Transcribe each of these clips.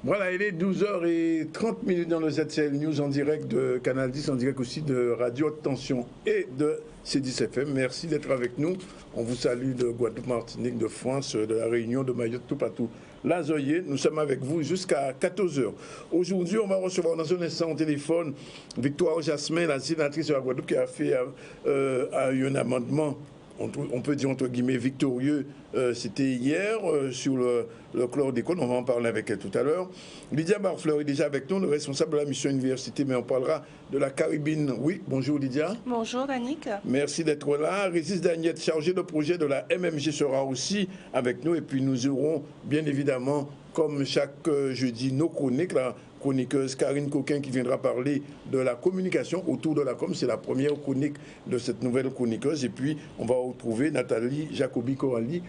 Voilà, il est 12h30 dans le ZCL News en direct de Canal 10, en direct aussi de Radio Tension et de C10 FM. Merci d'être avec nous. On vous salue de Guadeloupe, Martinique, de France, de la Réunion, de Mayotte, tout partout. Lazoyer, nous sommes avec vous jusqu'à 14h. Aujourd'hui, on va recevoir dans un instant au téléphone Victoire Jasmin, la sénatrice de la Guadeloupe, qui a fait un amendement, on peut dire entre guillemets victorieux, c'était hier sur le chlordécone, on va en parler avec elle tout à l'heure. Lydia Barfleur est déjà avec nous, le responsable de la mission université, mais on parlera de la Caribine. Oui, bonjour Lydia. Bonjour Danick. Merci d'être là. Régis Dagnette, chargé de projet de la MMG, sera aussi avec nous, et puis nous aurons bien évidemment, comme chaque jeudi, nos chroniques, la chroniqueuse Karine Coquin qui viendra parler de la communication autour de la com. C'est la première chronique de cette nouvelle chroniqueuse. Et puis, on va retrouver Nathalie Jacobi-Corali.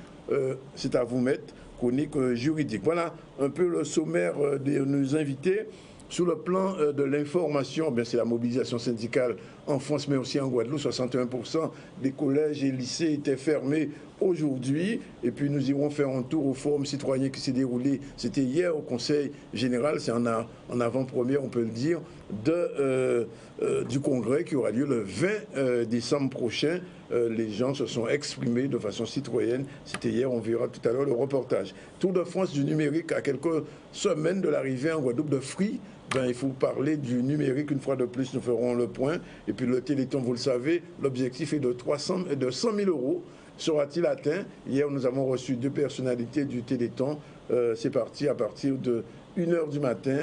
C'est à vous mettre, chronique juridique. Voilà un peu le sommaire de nos invités. Sur le plan de l'information, c'est la mobilisation syndicale en France, mais aussi en Guadeloupe. 61% des collèges et lycées étaient fermés aujourd'hui. Et puis nous irons faire un tour au forum citoyen qui s'est déroulé, c'était hier au Conseil général, c'est en avant-première, on peut le dire, du congrès qui aura lieu le 20 décembre prochain. Les gens se sont exprimés de façon citoyenne. C'était hier, on verra tout à l'heure le reportage. Tour de France du numérique à quelques semaines de l'arrivée en Guadeloupe de Free. Il faut parler du numérique une fois de plus, nous ferons le point. Et puis le Téléthon, vous le savez, l'objectif est de 100 000 euros. Sera-t-il atteint? Hier, nous avons reçu 2 personnalités du Téléthon. C'est parti à partir de 1h du matin,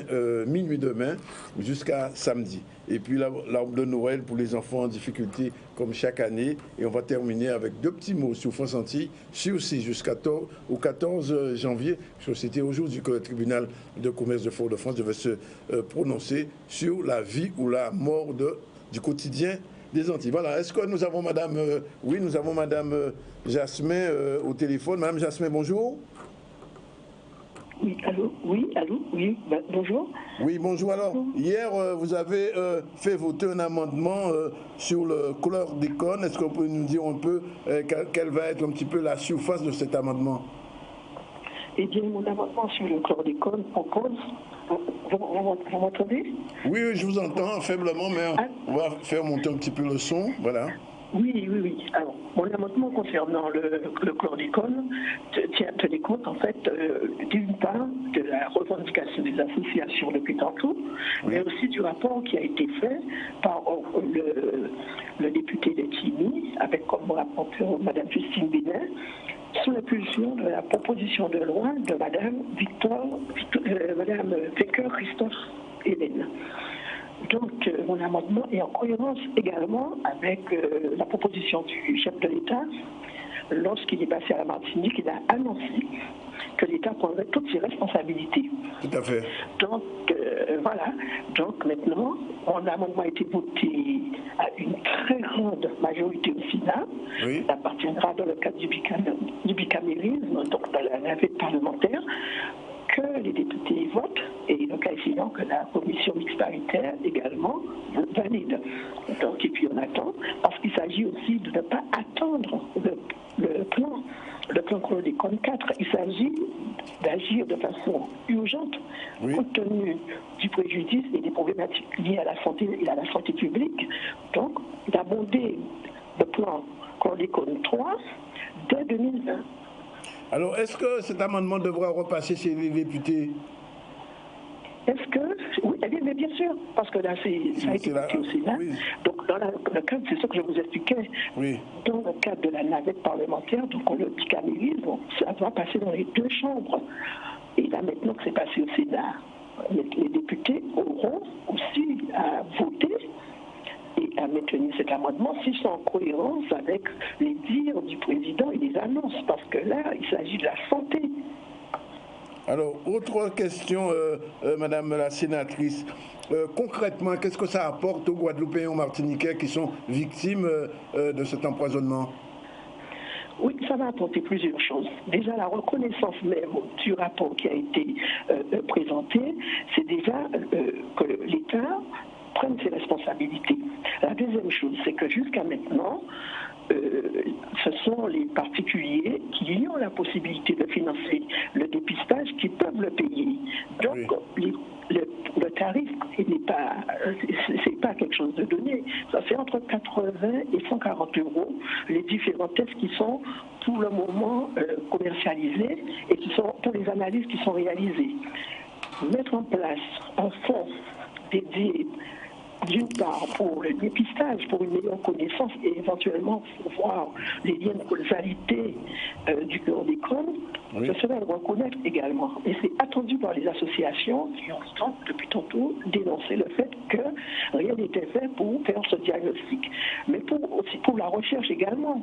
minuit demain, jusqu'à samedi. Et puis l'arbre de Noël pour les enfants en difficulté, comme chaque année. Et on va terminer avec 2 petits mots sur France Antilles, aussi jusqu'au 14 janvier. C'était aujourd'hui que le tribunal de commerce de Fort-de-France devait se prononcer sur la vie ou la mort du quotidien des Antilles. Voilà, est-ce que nous avons madame... oui, nous avons madame Jasmin au téléphone. Madame Jasmin, bonjour. Oui, allô, oui, bonjour. Oui, bonjour. Alors, hier, vous avez fait voter un amendement sur le chlordécone. Est-ce qu'on peut nous dire un peu quelle va être un petit peu la surface de cet amendement? Eh bien, mon amendement sur le chlordécone propose... Vous m'entendez? Oui, je vous entends faiblement, mais on va faire monter un petit peu le son. Voilà. Oui. Alors, mon amendement concernant le chlordécone tenait compte, en fait, d'une part, de la revendication des associations depuis tantôt, mais aussi du rapport qui a été fait par le député de Timmy, avec comme rapporteur Mme Justine Bénin, sous l'impulsion de la proposition de loi de Mme Victor-Christophe Hélène. Donc, mon amendement est en cohérence également avec la proposition du chef de l'État. Lorsqu'il est passé à la Martinique, il a annoncé que l'État prendrait toutes ses responsabilités. Tout à fait. Donc, voilà. Donc, maintenant, mon amendement a été voté à une très grande majorité au Sénat. Oui. Ça appartiendra dans le cadre du bicamérisme, donc dans la navette parlementaire, que les députés votent et le cas échéant que la commission mixte paritaire également valide. Donc, et puis on attend, parce qu'il s'agit aussi de ne pas attendre le plan chlordécone 4. Il s'agit d'agir de façon urgente, compte tenu du préjudice et des problématiques liées à la santé et à la santé publique. Donc, d'abonder le plan chlordécone 3 dès 2020. Alors, est-ce que cet amendement devra repasser chez les députés? Est-ce que... Oui, mais bien sûr, parce que là, ça a été voté au Sénat. Oui. Donc, dans le cadre, c'est ce que je vous expliquais, dans le cadre de la navette parlementaire, donc on le bicamérisme, ça va passer dans les 2 chambres. Et là, maintenant que c'est passé au Sénat, les députés auront aussi à voter et à maintenir cet amendement s'ils sont en cohérence avec les dires du président et les annonces, parce que là, il s'agit de la santé. Alors, autre question, Madame la sénatrice. Concrètement, qu'est-ce que ça apporte aux Guadeloupéens et aux Martiniquais qui sont victimes de cet empoisonnement? Oui, ça va apporter plusieurs choses. Déjà, la reconnaissance même du rapport qui a été présenté, c'est déjà que l'État prenne ses responsabilités. La deuxième chose, c'est que jusqu'à maintenant, ce sont les particuliers qui ont la possibilité de financer le dépistage qui peuvent le payer. Donc, le tarif n'est pas, c'est pas quelque chose de donné. Ça fait entre 80 et 140 euros les différents tests qui sont pour le moment commercialisés et qui sont pour les analyses qui sont réalisées. Mettre en place un fonds dédié d'une part pour le dépistage, pour une meilleure connaissance et éventuellement pour voir les liens de causalité du chlordécone, ce serait le reconnaître également. Et c'est attendu par les associations qui ont depuis tantôt dénoncé le fait que rien n'était fait pour faire ce diagnostic. Mais aussi pour la recherche également,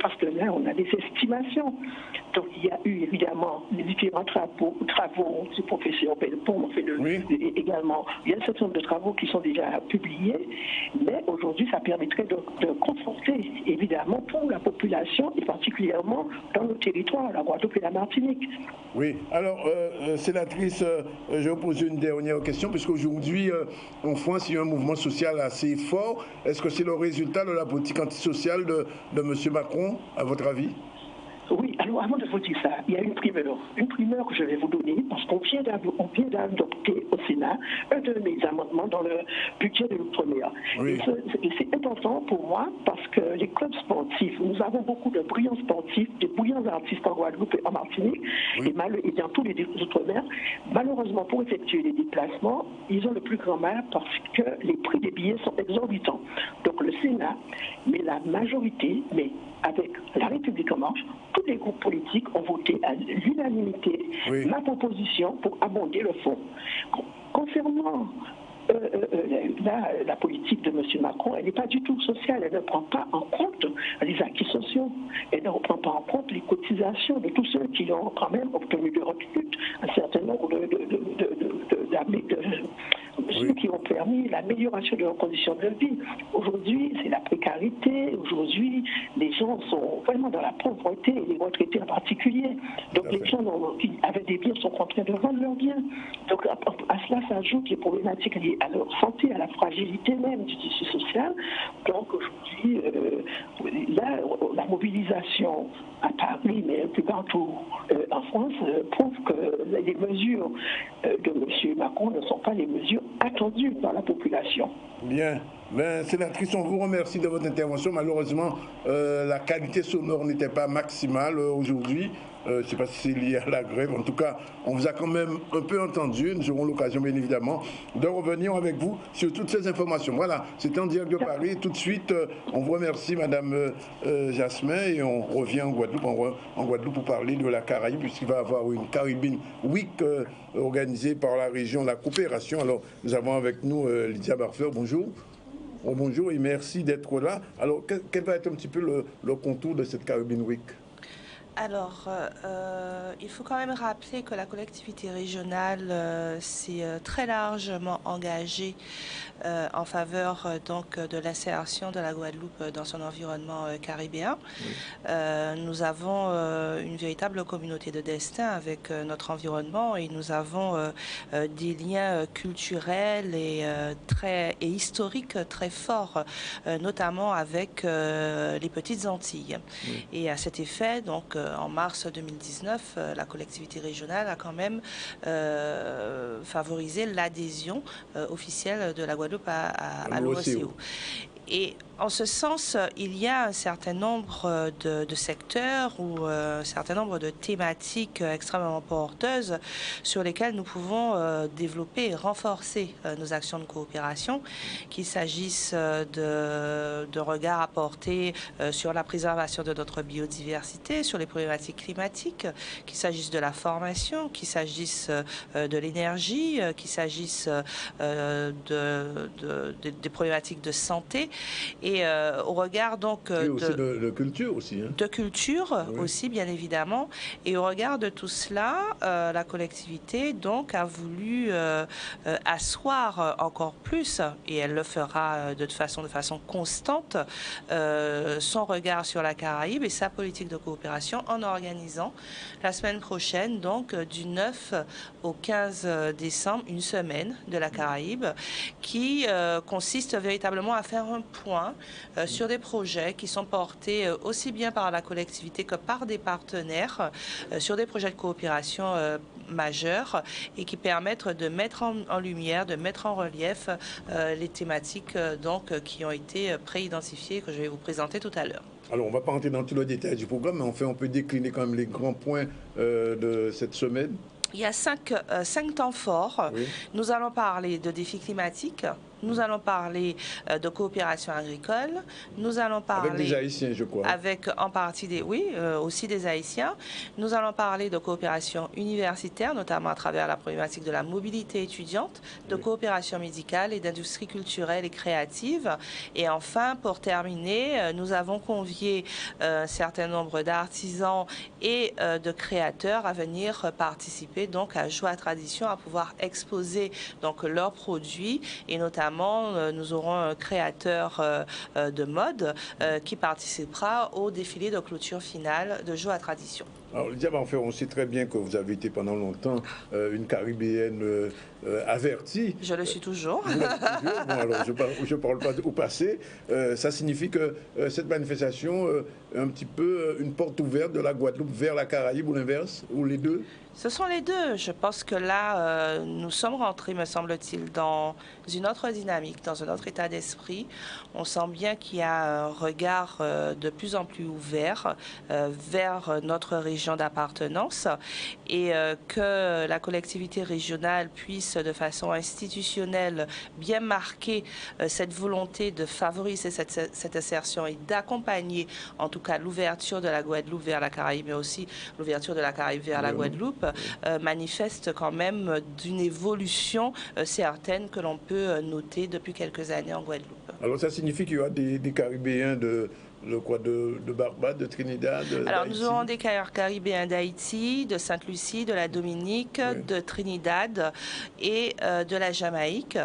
parce que là on a des estimations. Donc il y a eu évidemment les différents travaux du professeur Belpont, également. Il y a un certain nombre de travaux qui sont déjà publiés, mais aujourd'hui ça permettrait de conforter évidemment pour la population et particulièrement dans nos territoires, la Guadeloupe et la Martinique. Oui, alors sénatrice, je vais vous poser une dernière question, puisqu'aujourd'hui en France il y a un mouvement social assez fort. Est-ce que c'est le résultat de la politique antisociale de M. Macron, à votre avis? Oui, alors avant de vous dire ça, il y a une primeur que je vais vous donner parce qu'on vient d'adopter au Sénat un de mes amendements dans le budget de l'outre-mer. Oui. C'est important pour moi parce que les clubs sportifs, nous avons beaucoup de brillants sportifs, de brillants artistes en Guadeloupe et en Martinique et dans tous les outre-mer. Malheureusement, pour effectuer les déplacements, ils ont le plus grand mal parce que les prix des billets sont exorbitants. Donc le Sénat, mais la majorité, avec La République en marche, tous les groupes politiques ont voté à l'unanimité ma proposition pour abonder le fonds. Concernant la politique de M. Macron, elle n'est pas du tout sociale, elle ne prend pas en compte les acquis sociaux, elle ne prend pas en compte les cotisations de tous ceux qui ont quand même obtenu de retraite, un certain nombre de mesures qui ont permis l'amélioration de leurs conditions de vie. Aujourd'hui, c'est la précarité, aujourd'hui, les gens sont vraiment dans la pauvreté, et les retraités en particulier. Donc les gens qui avaient des biens sont contraints de vendre leurs biens. Donc à cela s'ajoutent les problématiques liées à leur santé, à la fragilité même du tissu social. Donc aujourd'hui, là, la mobilisation à Paris, mais un peu partout en France, prouve que les mesures de M. Macron ne sont pas les mesures attendues par la population. Bien. Sénatrice, on vous remercie de votre intervention. Malheureusement, la qualité sonore n'était pas maximale aujourd'hui. Je ne sais pas si c'est lié à la grève. En tout cas, on vous a quand même un peu entendu. Nous aurons l'occasion, bien évidemment, de revenir avec vous sur toutes ces informations. Voilà, c'était en direct de Paris. Tout de suite, on vous remercie, Madame Jasmin, et on revient en Guadeloupe pour parler de la Caraïbe, puisqu'il va y avoir une Caribbean Week organisée par la région La Coopération. Alors, nous avons avec nous Lydia Barfer. Bonjour. Bonjour et merci d'être là. Alors, quel va être un petit peu le contour de cette Caribbean Week? Alors, il faut quand même rappeler que la collectivité régionale s'est très largement engagée en faveur donc de l'insertion de la Guadeloupe dans son environnement caribéen. Oui. Nous avons une véritable communauté de destin avec notre environnement et nous avons des liens culturels et historiques très forts, notamment avec les Petites Antilles. Oui. Et à cet effet, donc, en mars 2019, la collectivité régionale a quand même favorisé l'adhésion officielle de la Guadeloupe à l'OCO. Et en ce sens, il y a un certain nombre de secteurs ou un certain nombre de thématiques extrêmement porteuses sur lesquelles nous pouvons développer et renforcer nos actions de coopération, qu'il s'agisse de regards apportés sur la préservation de notre biodiversité, sur les problématiques climatiques, qu'il s'agisse de la formation, qu'il s'agisse de l'énergie, qu'il s'agisse des problématiques de santé. Et au regard donc de culture aussi. Hein. De culture oui. Aussi, bien évidemment. Et au regard de tout cela, la collectivité donc a voulu asseoir encore plus, et elle le fera de façon constante, son regard sur la Caraïbe et sa politique de coopération en organisant la semaine prochaine, donc du 9 au 15 décembre, une semaine de la Caraïbe qui consiste véritablement à faire un point sur des projets qui sont portés aussi bien par la collectivité que par des partenaires sur des projets de coopération majeurs et qui permettent de mettre en lumière, de mettre en relief les thématiques qui ont été préidentifiées que je vais vous présenter tout à l'heure. Alors, on ne va pas entrer dans tout le détail du programme, mais enfin, on peut décliner quand même les grands points de cette semaine. Il y a cinq temps forts. Oui. Nous allons parler de défis climatiques. Nous allons parler de coopération agricole. Nous allons parler... Avec des Haïtiens, je crois. Avec en partie aussi des Haïtiens. Nous allons parler de coopération universitaire, notamment à travers la problématique de la mobilité étudiante, de coopération médicale et d'industrie culturelle et créative. Et enfin, pour terminer, nous avons convié un certain nombre d'artisans et de créateurs à venir participer donc à Joie Tradition, à pouvoir exposer donc leurs produits et notamment nous aurons un créateur de mode qui participera au défilé de clôture finale de Joie Tradition. Alors, Lydia Banfer, on sait très bien que vous avez été pendant longtemps une Caribéenne avertie. Je le suis toujours. Vous l'êtes toujours. Bon, alors, je ne parle pas au passé. Ça signifie que cette manifestation est un petit peu une porte ouverte de la Guadeloupe vers la Caraïbe ou l'inverse, ou les deux? Ce sont les deux. Je pense que là, nous sommes rentrés, me semble-t-il, dans une autre dynamique, dans un autre état d'esprit. On sent bien qu'il y a un regard de plus en plus ouvert vers notre région d'appartenance et que la collectivité régionale puisse, de façon institutionnelle, bien marquer cette volonté de favoriser cette insertion et d'accompagner, en tout cas, l'ouverture de la Guadeloupe vers la Caraïbe, mais aussi l'ouverture de la Caraïbe vers la Guadeloupe. Manifeste quand même d'une évolution certaine que l'on peut noter depuis quelques années en Guadeloupe. Alors ça signifie qu'il y aura des Caribéens de Barbade, de Trinidad, Alors nous aurons des Caribéens d'Haïti, de Sainte-Lucie, de la Dominique, de Trinidad et de la Jamaïque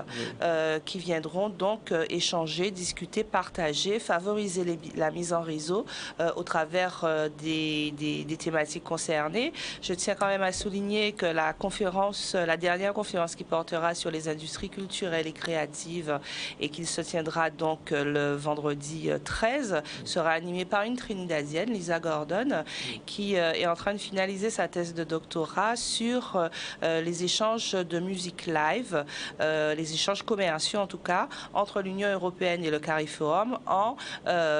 qui viendront donc échanger, discuter, partager, favoriser la mise en réseau au travers des thématiques concernées. Je tiens quand même à souligner que la dernière conférence qui portera sur les industries culturelles et créatives et qui se tiendra donc le vendredi 13 sera animée par une Trinidadienne, Lisa Gordon, qui est en train de finaliser sa thèse de doctorat sur les échanges de musique live, les échanges commerciaux en tout cas, entre l'Union européenne et le CARIFORUM en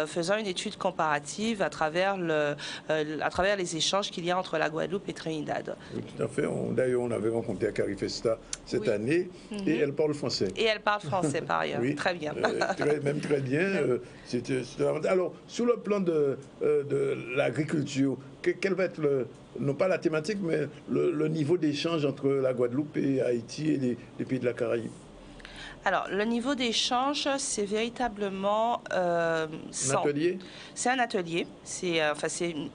faisant une étude comparative à travers les échanges qu'il y a entre la Guadeloupe et Trinidad. Oui, tout à fait. D'ailleurs, on avait rencontré à CariFesta cette année et elle parle français. Et elle parle français par ailleurs. Oui. Très bien. Même très bien. Alors, sur le plan de l'agriculture, quel va être non pas la thématique, mais le niveau d'échange entre la Guadeloupe et Haïti et les pays de la Caraïbe? Alors, le niveau d'échange, c'est véritablement... un atelier? C'est un atelier. C'est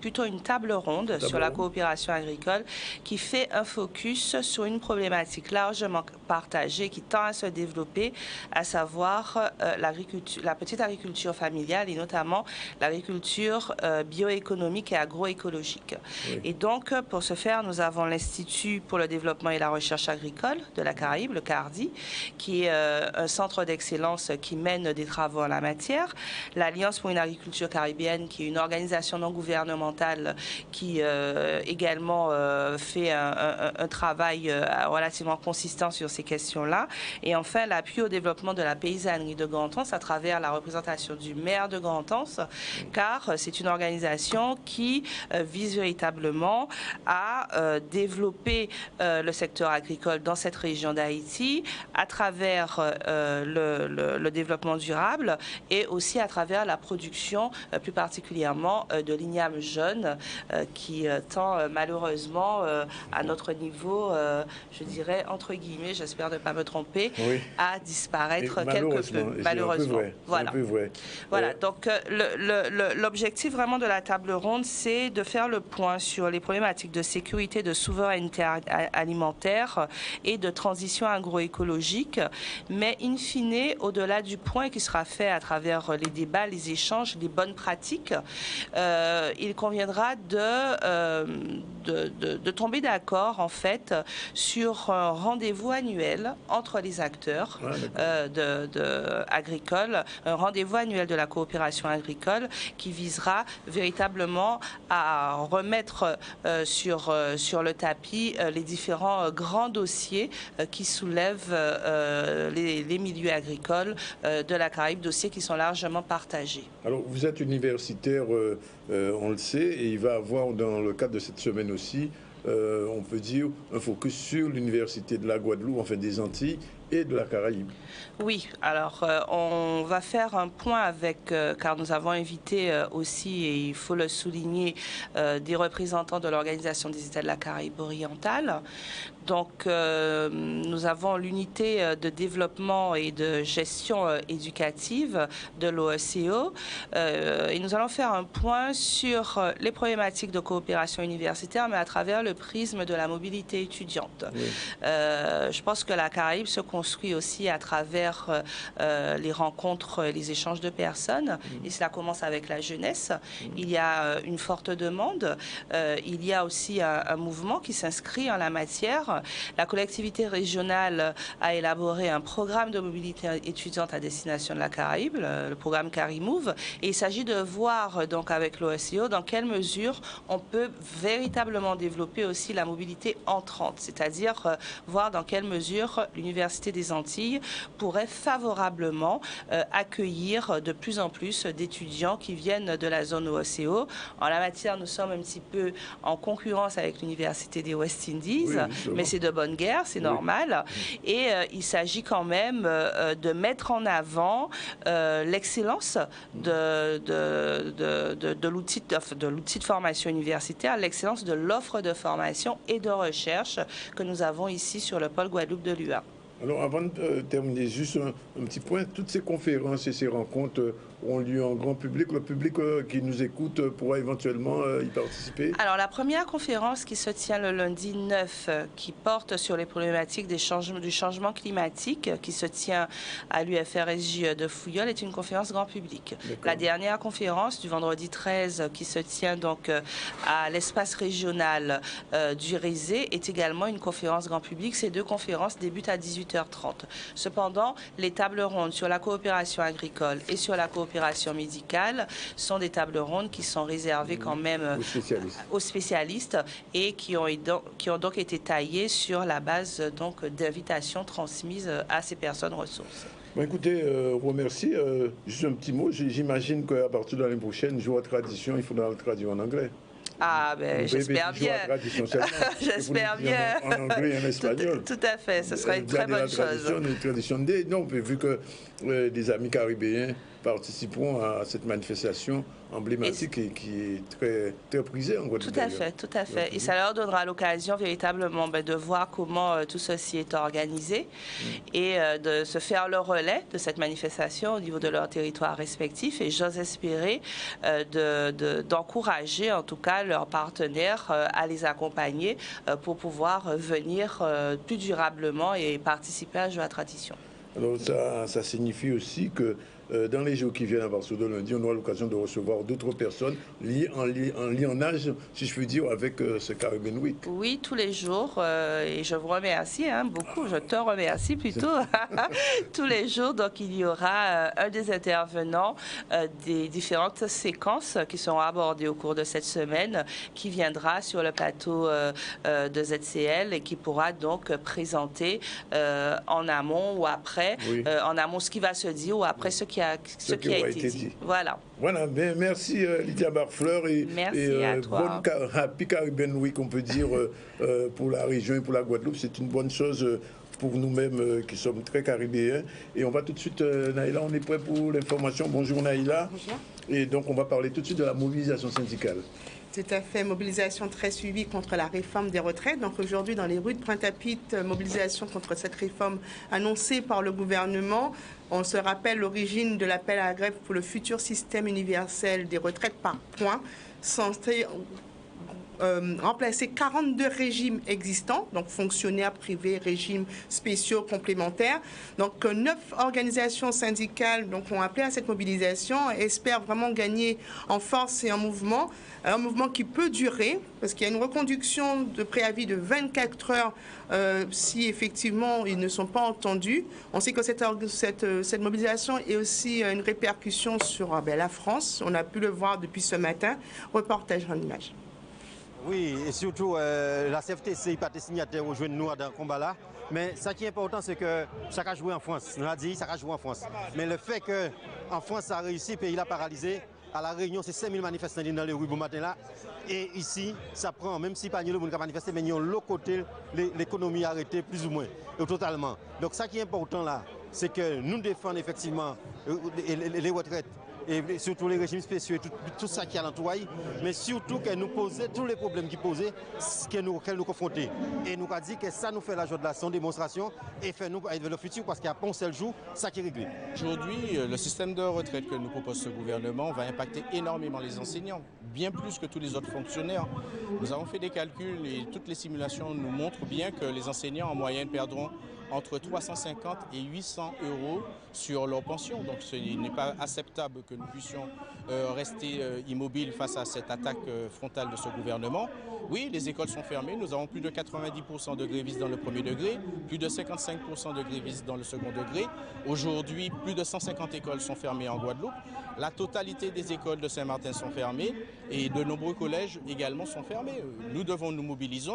plutôt une table ronde sur la coopération agricole qui fait un focus sur une problématique largement partagée qui tend à se développer, à savoir la petite agriculture familiale et notamment l'agriculture bioéconomique et agroécologique. Oui. Et donc, pour ce faire, nous avons l'Institut pour le développement et la recherche agricole de la Caraïbe, le CARDI, qui est un centre d'excellence qui mène des travaux en la matière. L'Alliance pour une agriculture caribéenne, qui est une organisation non gouvernementale qui également fait un travail relativement consistant sur ces questions-là. Et enfin, l'appui au développement de la paysannerie de Grand-Anse à travers la représentation du maire de Grand-Anse, car c'est une organisation qui vise véritablement à développer le secteur agricole dans cette région d'Haïti à travers le développement durable et aussi à travers la production, plus particulièrement de l'igname jaune qui tend malheureusement à notre niveau, je dirais entre guillemets, j'espère ne pas me tromper, à disparaître quelque peu. Malheureusement. Voilà. Voilà. Donc l'objectif vraiment de la table ronde, c'est de faire le point sur les problématiques de sécurité, de souveraineté alimentaire et de transition agroécologique, Mais in fine, au-delà du point qui sera fait à travers les débats, les échanges, les bonnes pratiques, il conviendra de tomber d'accord, en fait, sur un rendez-vous annuel entre les acteurs agricoles, un rendez-vous annuel de la coopération agricole qui visera véritablement à remettre sur le tapis les différents grands dossiers qui soulèvent les milieux agricoles de la Caraïbe, dossiers qui sont largement partagés. Alors, vous êtes universitaire, on le sait, et il va y avoir dans le cadre de cette semaine aussi, on peut dire, un focus sur l'université de la Guadeloupe, enfin des Antilles et de la Caraïbe. Oui, alors on va faire un point avec, car nous avons invité aussi, et il faut le souligner, des représentants de l'Organisation des États de la Caraïbe orientale. Donc, nous avons l'unité de développement et de gestion éducative de l'OECO et nous allons faire un point sur les problématiques de coopération universitaire, mais à travers le prisme de la mobilité étudiante. Oui. Je pense que la Caraïbe se construit aussi à travers les rencontres, les échanges de personnes, et cela commence avec la jeunesse. Il y a une forte demande, il y a aussi un mouvement qui s'inscrit en la matière. La collectivité régionale a élaboré un programme de mobilité étudiante à destination de la Caraïbe, le programme CariMove, et il s'agit de voir donc avec l'OECO dans quelle mesure on peut véritablement développer aussi la mobilité entrante, c'est-à-dire voir dans quelle mesure l'Université des Antilles pourrait favorablement accueillir de plus en plus d'étudiants qui viennent de la zone OECO. En la matière, nous sommes un petit peu en concurrence avec l'Université des West Indies, oui, mais c'est de bonne guerre, c'est normal. Et il s'agit quand même de mettre en avant l'excellence de l'outil de formation universitaire, l'excellence de l'offre de formation et de recherche que nous avons ici sur le pôle Guadeloupe de l'UA. Alors, avant de terminer, juste un petit point. Toutes ces conférences et ces rencontres ont lieu en grand public. Le public qui nous écoute pourra éventuellement y participer. Alors, la première conférence qui se tient le lundi 9, qui porte sur les problématiques du changement climatique, qui se tient à l'UFRSJ de Fouillol, est une conférence grand public. La dernière conférence du vendredi 13, qui se tient donc à l'espace régional du Rézé, est également une conférence grand public. Ces deux conférences débutent à 18h30. Cependant, les tables rondes sur la coopération agricole et sur la coopération médicale sont des tables rondes qui sont réservées quand même aux spécialistes et qui ont donc été taillées sur la base d'invitations transmises à ces personnes ressources. Bon, écoutez, remercie. Juste un petit mot. J'imagine qu'à partir de l'année prochaine, jour à tradition, il faudra le traduire en anglais. Ah, ben, j'espère bien. J'espère bien. En anglais et en espagnol. Tout à fait, ce sera une très bonne chose. Une tradition non, vu que des amis caribéens participeront à cette manifestation emblématique et qui est très, très prisée en Guadeloupe. Tout à fait. Et ça leur donnera l'occasion véritablement de voir comment tout ceci est organisé et de se faire le relais de cette manifestation au niveau de leur territoire respectif. Et j'ose espérer d'encourager en tout cas leurs partenaires à les accompagner pour pouvoir venir plus durablement et participer à Jeux à tradition. Alors ça signifie aussi que dans les jours qui viennent à partir de lundi, on aura l'occasion de recevoir d'autres personnes liées en âge, si je puis dire, avec ce Caribbean Week. Oui, tous les jours, et je vous remercie beaucoup, je te remercie plutôt. Tous les jours, donc il y aura un des intervenants des différentes séquences qui seront abordées au cours de cette semaine, qui viendra sur le plateau de ZCL et qui pourra donc présenter en amont ou après, en amont ce qui va se dire ou après ce qui a été dit. Voilà. Voilà, bien, merci Lydia Barfleur et à toi. Bonne Happy Caribbean Week, on peut dire, pour la région et pour la Guadeloupe. C'est une bonne chose pour nous-mêmes qui sommes très caribéens. Et on va tout de suite, Naïla, on est prêt pour l'information. Bonjour Naïla. Bonjour. Et donc on va parler tout de suite de la mobilisation syndicale. Tout à fait, mobilisation très suivie contre la réforme des retraites. Donc aujourd'hui, dans les rues de Pointe-à-Pitre, mobilisation contre cette réforme annoncée par le gouvernement. On se rappelle l'origine de l'appel à la grève pour le futur système universel des retraites par points, censé remplacer 42 régimes existants, donc fonctionnaires privés, régimes spéciaux complémentaires. Donc 9 organisations syndicales donc, ont appelé à cette mobilisation et espèrent vraiment gagner en force et en mouvement. Un mouvement qui peut durer, parce qu'il y a une reconduction de préavis de 24 heures si effectivement ils ne sont pas entendus. On sait que cette mobilisation est aussi une répercussion sur la France. On a pu le voir depuis ce matin. Reportage en images. Oui, et surtout, la CFTC n'est pas signataire au jeu de nous dans le combat là. Mais ce qui est important, c'est que ça a joué en France. On a dit ça a joué en France. Mais le fait qu'en France, ça a réussi, le pays l'a paralysé. À La Réunion, c'est 5000 manifestants dans les rues ce matin là. Et ici, ça prend, même si pas le monde qui a manifesté, mais l'autre côté, l'économie a arrêté plus ou moins, totalement. Donc, ça qui est important là, c'est que nous défendons effectivement les retraites. Et surtout les régimes spéciaux et tout ça qui est à l'entourage, mais surtout qu'elle nous posait tous les problèmes qui posaient, qu'elle nous confrontait. Et nous a dit que ça nous fait la joie de la son démonstration et fait nous aller vers le futur parce qu'il n'y a pas un seul jour, ça qui est réglé. Aujourd'hui, le système de retraite que nous propose ce gouvernement va impacter énormément les enseignants, bien plus que tous les autres fonctionnaires. Nous avons fait des calculs et toutes les simulations nous montrent bien que les enseignants en moyenne perdront entre 350 et 800 euros sur leur pension. Donc ce n'est pas acceptable que nous puissions rester immobiles face à cette attaque frontale de ce gouvernement. Oui, les écoles sont fermées. Nous avons plus de 90% de grévistes dans le premier degré, plus de 55% de grévistes dans le second degré. Aujourd'hui, plus de 150 écoles sont fermées en Guadeloupe. La totalité des écoles de Saint-Martin sont fermées et de nombreux collèges également sont fermés. Nous devons nous mobiliser.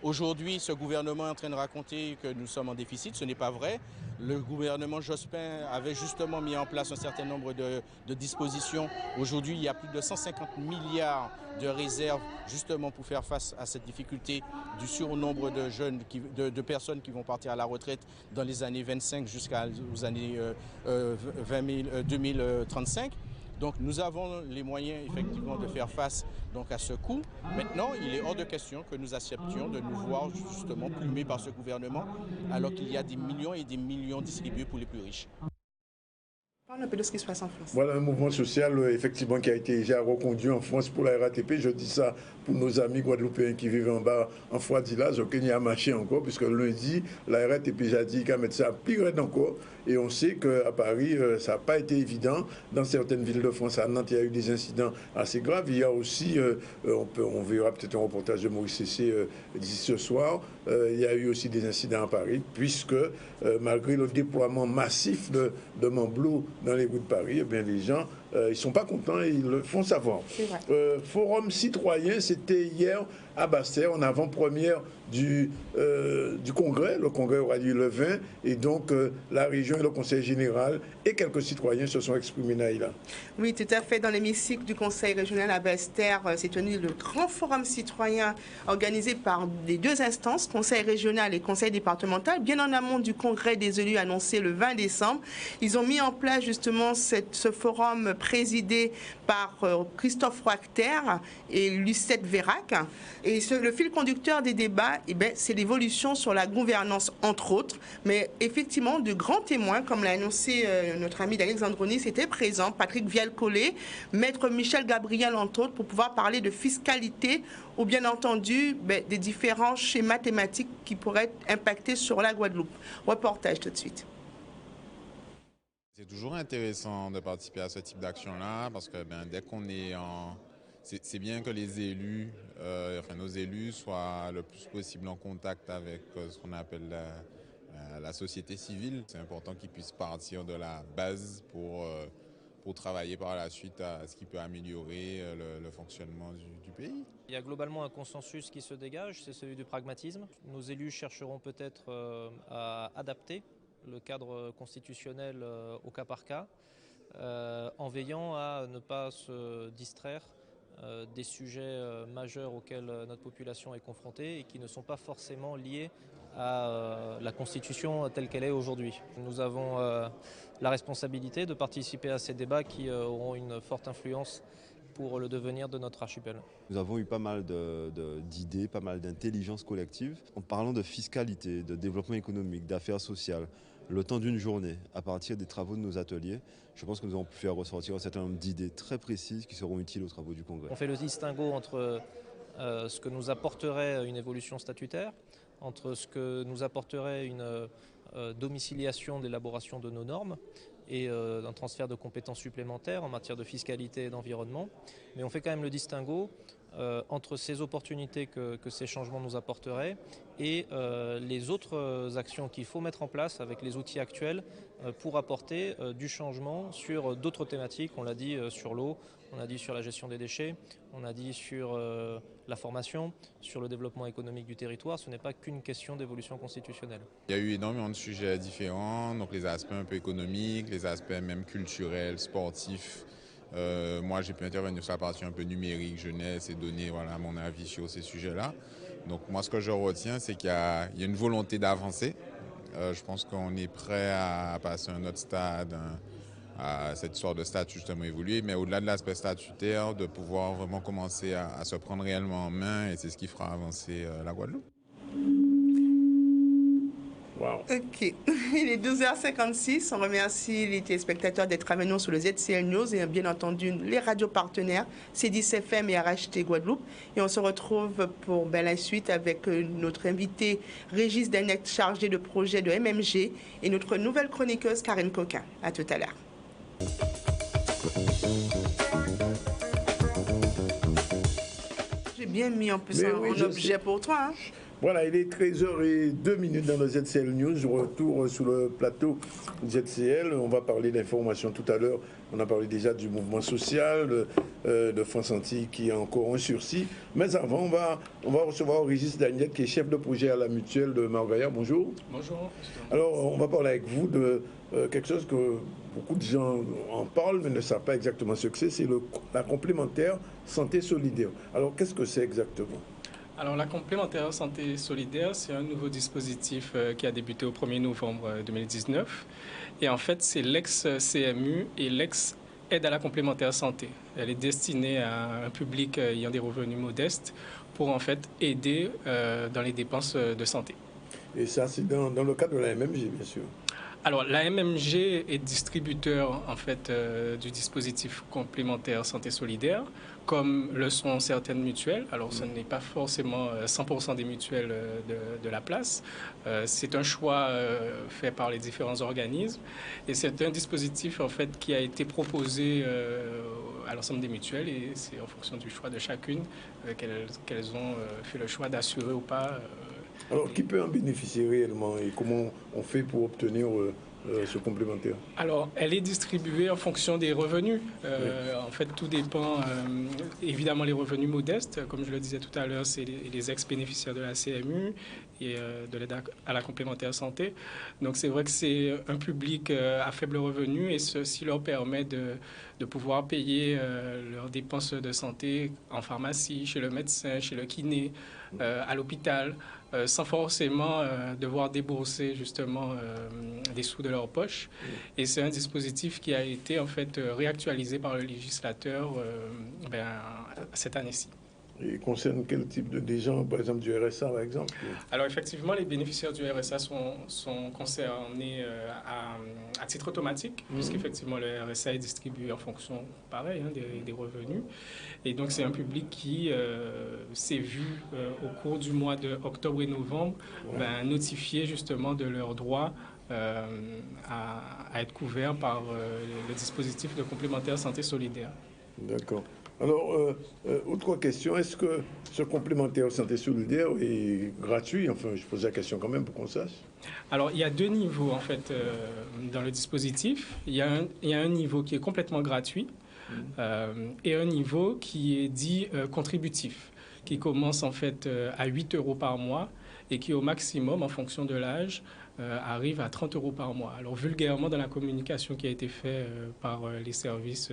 Aujourd'hui, ce gouvernement est en train de raconter que nous sommes en déficit. Ce n'est pas vrai. Le gouvernement Jospin avait justement mis en place un certain nombre de dispositions. Aujourd'hui, il y a plus de 150 milliards de réserves justement pour faire face à cette difficulté du surnombre de jeunes, de personnes qui vont partir à la retraite dans les années 25 jusqu'aux années 2035. Donc nous avons les moyens effectivement de faire face donc, à ce coût. Maintenant, il est hors de question que nous acceptions de nous voir justement plumés par ce gouvernement alors qu'il y a des millions et des millions distribués pour les plus riches. Parle un peu de ce qui se passe en France. Voilà un mouvement social effectivement qui a été déjà reconduit en France pour la RATP. Je dis ça pour nos amis guadeloupéens qui vivent en bas en Froidillage. Donc il y a marché encore puisque lundi, la RATP a dit qu'à mettre ça pire encore. Et on sait qu'à Paris, ça n'a pas été évident. Dans certaines villes de France, à Nantes, il y a eu des incidents assez graves. Il y a aussi, on verra peut-être un reportage de Maurice Cessé d'ici ce soir, il y a eu aussi des incidents à Paris, puisque malgré le déploiement massif de Mamblo dans les rues de Paris, eh bien, les gens, ils ne sont pas contents et ils le font savoir. Forum citoyen, c'était hier à Basse-Terre, en avant-première du Congrès. Le Congrès aura lieu le 20 et donc la région et le Conseil général et quelques citoyens se sont exprimés, Naïla. Oui, tout à fait. Dans l'hémicycle du Conseil régional à Basse-Terre s'est tenu le grand forum citoyen organisé par les deux instances, Conseil régional et Conseil départemental, bien en amont du Congrès des élus annoncé le 20 décembre. Ils ont mis en place justement ce forum présidé par Christophe Roacter et Lucette Vérac. Et le fil conducteur des débats, c'est l'évolution sur la gouvernance, entre autres. Mais effectivement, de grands témoins, comme l'a annoncé notre ami d'Alexandronis, étaient présents. Patrick Vielle-Collet, Maître Michel Gabriel, entre autres, pour pouvoir parler de fiscalité ou bien entendu des différents schémas thématiques qui pourraient impacter sur la Guadeloupe. Reportage tout de suite. C'est toujours intéressant de participer à ce type d'action-là parce que dès qu'on est en... C'est bien que les élus, nos élus soient le plus possible en contact avec ce qu'on appelle la société civile. C'est important qu'ils puissent partir de la base pour travailler par la suite à ce qui peut améliorer le fonctionnement du pays. Il y a globalement un consensus qui se dégage, c'est celui du pragmatisme. Nos élus chercheront peut-être à adapter le cadre constitutionnel au cas par cas, en veillant à ne pas se distraire des sujets majeurs auxquels notre population est confrontée et qui ne sont pas forcément liés à la Constitution telle qu'elle est aujourd'hui. Nous avons la responsabilité de participer à ces débats qui auront une forte influence pour le devenir de notre archipel. Nous avons eu pas mal d'idées, pas mal d'intelligence collective. En parlant de fiscalité, de développement économique, d'affaires sociales, le temps d'une journée, à partir des travaux de nos ateliers, je pense que nous avons pu faire ressortir un certain nombre d'idées très précises qui seront utiles aux travaux du Congrès. On fait le distinguo entre ce que nous apporterait une évolution statutaire, entre ce que nous apporterait une domiciliation de l'élaboration de nos normes et un transfert de compétences supplémentaires en matière de fiscalité et d'environnement. Mais on fait quand même le distinguo entre ces opportunités que ces changements nous apporteraient et les autres actions qu'il faut mettre en place avec les outils actuels pour apporter du changement sur d'autres thématiques. On l'a dit sur l'eau, on a dit sur la gestion des déchets, on a dit sur la formation, sur le développement économique du territoire. Ce n'est pas qu'une question d'évolution constitutionnelle. Il y a eu énormément de sujets différents, donc les aspects un peu économiques, les aspects même culturels, sportifs. Moi, j'ai pu intervenir sur la partie un peu numérique, jeunesse, et donner mon avis sur ces sujets-là. Donc moi, ce que je retiens, c'est qu'il y a une volonté d'avancer. Je pense qu'on est prêt à passer à un autre stade, à cette sorte de statut justement évoluer, mais au-delà de l'aspect statutaire, de pouvoir vraiment commencer à se prendre réellement en main, et c'est ce qui fera avancer la Guadeloupe. Wow. Ok, il est 12h56. On remercie les téléspectateurs d'être avec nous sur le ZCL News et bien entendu les radios partenaires C10 FM et RHT Guadeloupe. Et on se retrouve pour la suite avec notre invité Régis Danet, chargé de projet de MMG, et notre nouvelle chroniqueuse Karine Coquin. À tout à l'heure. J'ai bien mis en plus un objet pour toi. Hein. Voilà, il est 13h02 dans le ZCL News. Retour sur le plateau ZCL. On va parler d'information tout à l'heure. On a parlé déjà du mouvement social de France Antilles qui a encore un sursis. Mais avant, on va recevoir Régis Danet, qui est chef de projet à la mutuelle de Margaillard. Bonjour. Bonjour. Alors, on va parler avec vous de quelque chose que beaucoup de gens en parlent, mais ne savent pas exactement ce que c'est. C'est la complémentaire santé solidaire. Alors, qu'est-ce que c'est exactement ? Alors, la complémentaire santé solidaire, c'est un nouveau dispositif qui a débuté au 1er novembre 2019. Et en fait, c'est l'ex-CMU et l'ex-aide à la complémentaire santé. Elle est destinée à un public ayant des revenus modestes pour en fait aider dans les dépenses de santé. Et ça, c'est dans le cadre de la MMG, bien sûr. Alors, la MMG est distributeur en fait du dispositif complémentaire santé solidaire, comme le sont certaines mutuelles. Alors, ce n'est pas forcément 100% des mutuelles de la place. C'est un choix fait par les différents organismes. Et c'est un dispositif en fait qui a été proposé à l'ensemble des mutuelles. Et c'est en fonction du choix de chacune qu'elles ont fait le choix d'assurer ou pas. Alors, qui peut en bénéficier réellement et comment on fait pour obtenir ce complémentaire? Alors, elle est distribuée en fonction des revenus. Oui. En fait, tout dépend. Évidemment, les revenus modestes, comme je le disais tout à l'heure, c'est les ex-bénéficiaires de la CMU et de l'aide à la complémentaire santé. Donc, c'est vrai que c'est un public à faible revenu et ceci leur permet de pouvoir payer leurs dépenses de santé en pharmacie, chez le médecin, chez le kiné, à l'hôpital, sans forcément devoir débourser justement des sous de leur poche. Et c'est un dispositif qui a été en fait réactualisé par le législateur cette année-ci. Et concerne quel type des gens, par exemple du RSA, par exemple? Alors effectivement, les bénéficiaires du RSA sont concernés à titre automatique, puisqu'effectivement le RSA est distribué en fonction, pareil, des revenus. Et donc c'est un public qui s'est vu au cours du mois d'octobre et novembre notifié justement de leurs droits à être couverts par le dispositif de complémentaire santé solidaire. D'accord. Alors, autre question, est-ce que ce complémentaire santé solidaire est gratuit? Enfin, je pose la question quand même pour qu'on sache. Alors, il y a deux niveaux, en fait, dans le dispositif. Il y a un niveau qui est complètement gratuit et un niveau qui est dit contributif, qui commence, en fait, à 8 € par mois et qui, au maximum, en fonction de l'âge, arrive à 30 € par mois. Alors, vulgairement, dans la communication qui a été faite par les services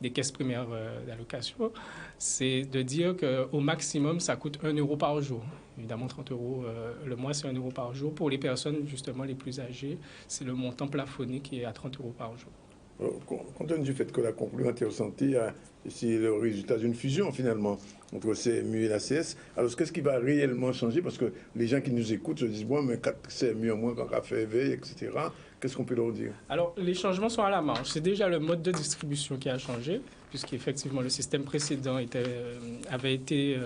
des caisses primaires d'allocation, c'est de dire qu'au maximum, ça coûte 1 € par jour. Évidemment, 30 € le mois, c'est 1 € par jour. Pour les personnes, justement, les plus âgées, c'est le montant plafonné qui est à 30 € par jour. Alors, compte tenu du fait que la complémentaire santé, c'est le résultat d'une fusion, finalement, entre CMU et la CS. Alors, qu'est-ce qui va réellement changer? Parce que les gens qui nous écoutent se disent, bon, mais 4 CMU en moins, quand on a fait éveil, etc. Qu'est-ce qu'on peut leur dire? Alors, les changements sont à la marge. C'est déjà le mode de distribution qui a changé. puisqu'effectivement le système précédent avait été,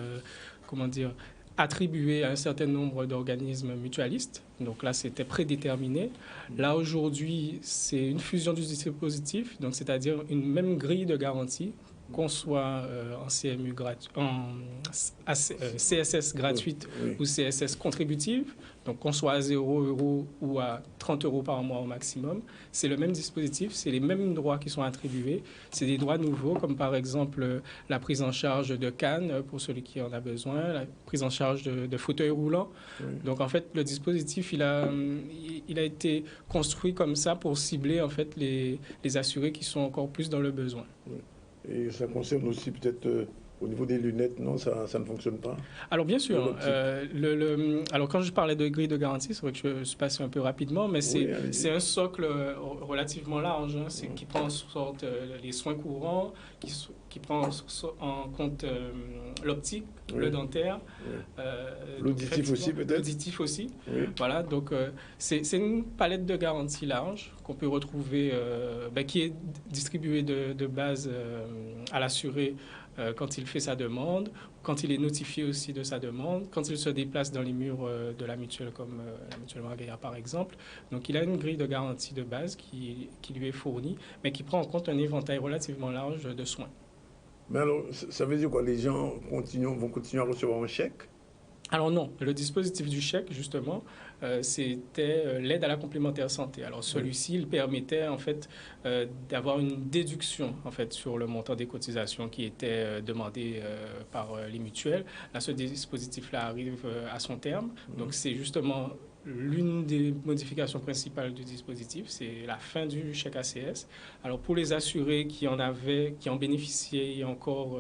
attribué à un certain nombre d'organismes mutualistes. Donc là, c'était prédéterminé. Là, aujourd'hui, c'est une fusion du dispositif, donc c'est-à-dire une même grille de garantie, qu'on soit en CMU CSS gratuite ou CSS contributive, donc qu'on soit à 0 € ou à 30 € par mois au maximum. C'est le même dispositif, c'est les mêmes droits qui sont attribués. C'est des droits nouveaux, comme par exemple la prise en charge de cannes pour celui qui en a besoin, la prise en charge de fauteuils roulants. Donc en fait, le dispositif, il a été construit comme ça pour cibler en fait les assurés qui sont encore plus dans le besoin. Et ça concerne aussi peut-être au niveau des lunettes, non, ça ne fonctionne pas? Alors bien sûr, alors quand je parlais de grille de garantie, c'est vrai que je suis passé un peu rapidement, mais c'est un socle relativement large, hein, qui prend en sorte les soins courants, qui prend en compte l'optique, le dentaire. L'auditif aussi peut-être? L'auditif aussi, voilà, donc c'est une palette de garanties large qu'on peut retrouver, qui est distribuée de base à l'assuré quand il fait sa demande, quand il est notifié aussi de sa demande, quand il se déplace dans les murs de la mutuelle, comme la mutuelle Margaillard par exemple. Donc il a une grille de garantie de base qui lui est fournie, mais qui prend en compte un éventail relativement large de soins. Mais alors, ça veut dire quoi? Les gens vont continuer à recevoir un chèque? Alors non, le dispositif du chèque, justement, c'était l'aide à la complémentaire santé. Alors celui-ci, il permettait en fait d'avoir une déduction en fait sur le montant des cotisations qui était demandé par les mutuelles. Là, ce dispositif-là arrive à son terme. Donc c'est justement l'une des modifications principales du dispositif, c'est la fin du chèque ACS. Alors pour les assurés qui en bénéficiaient encore,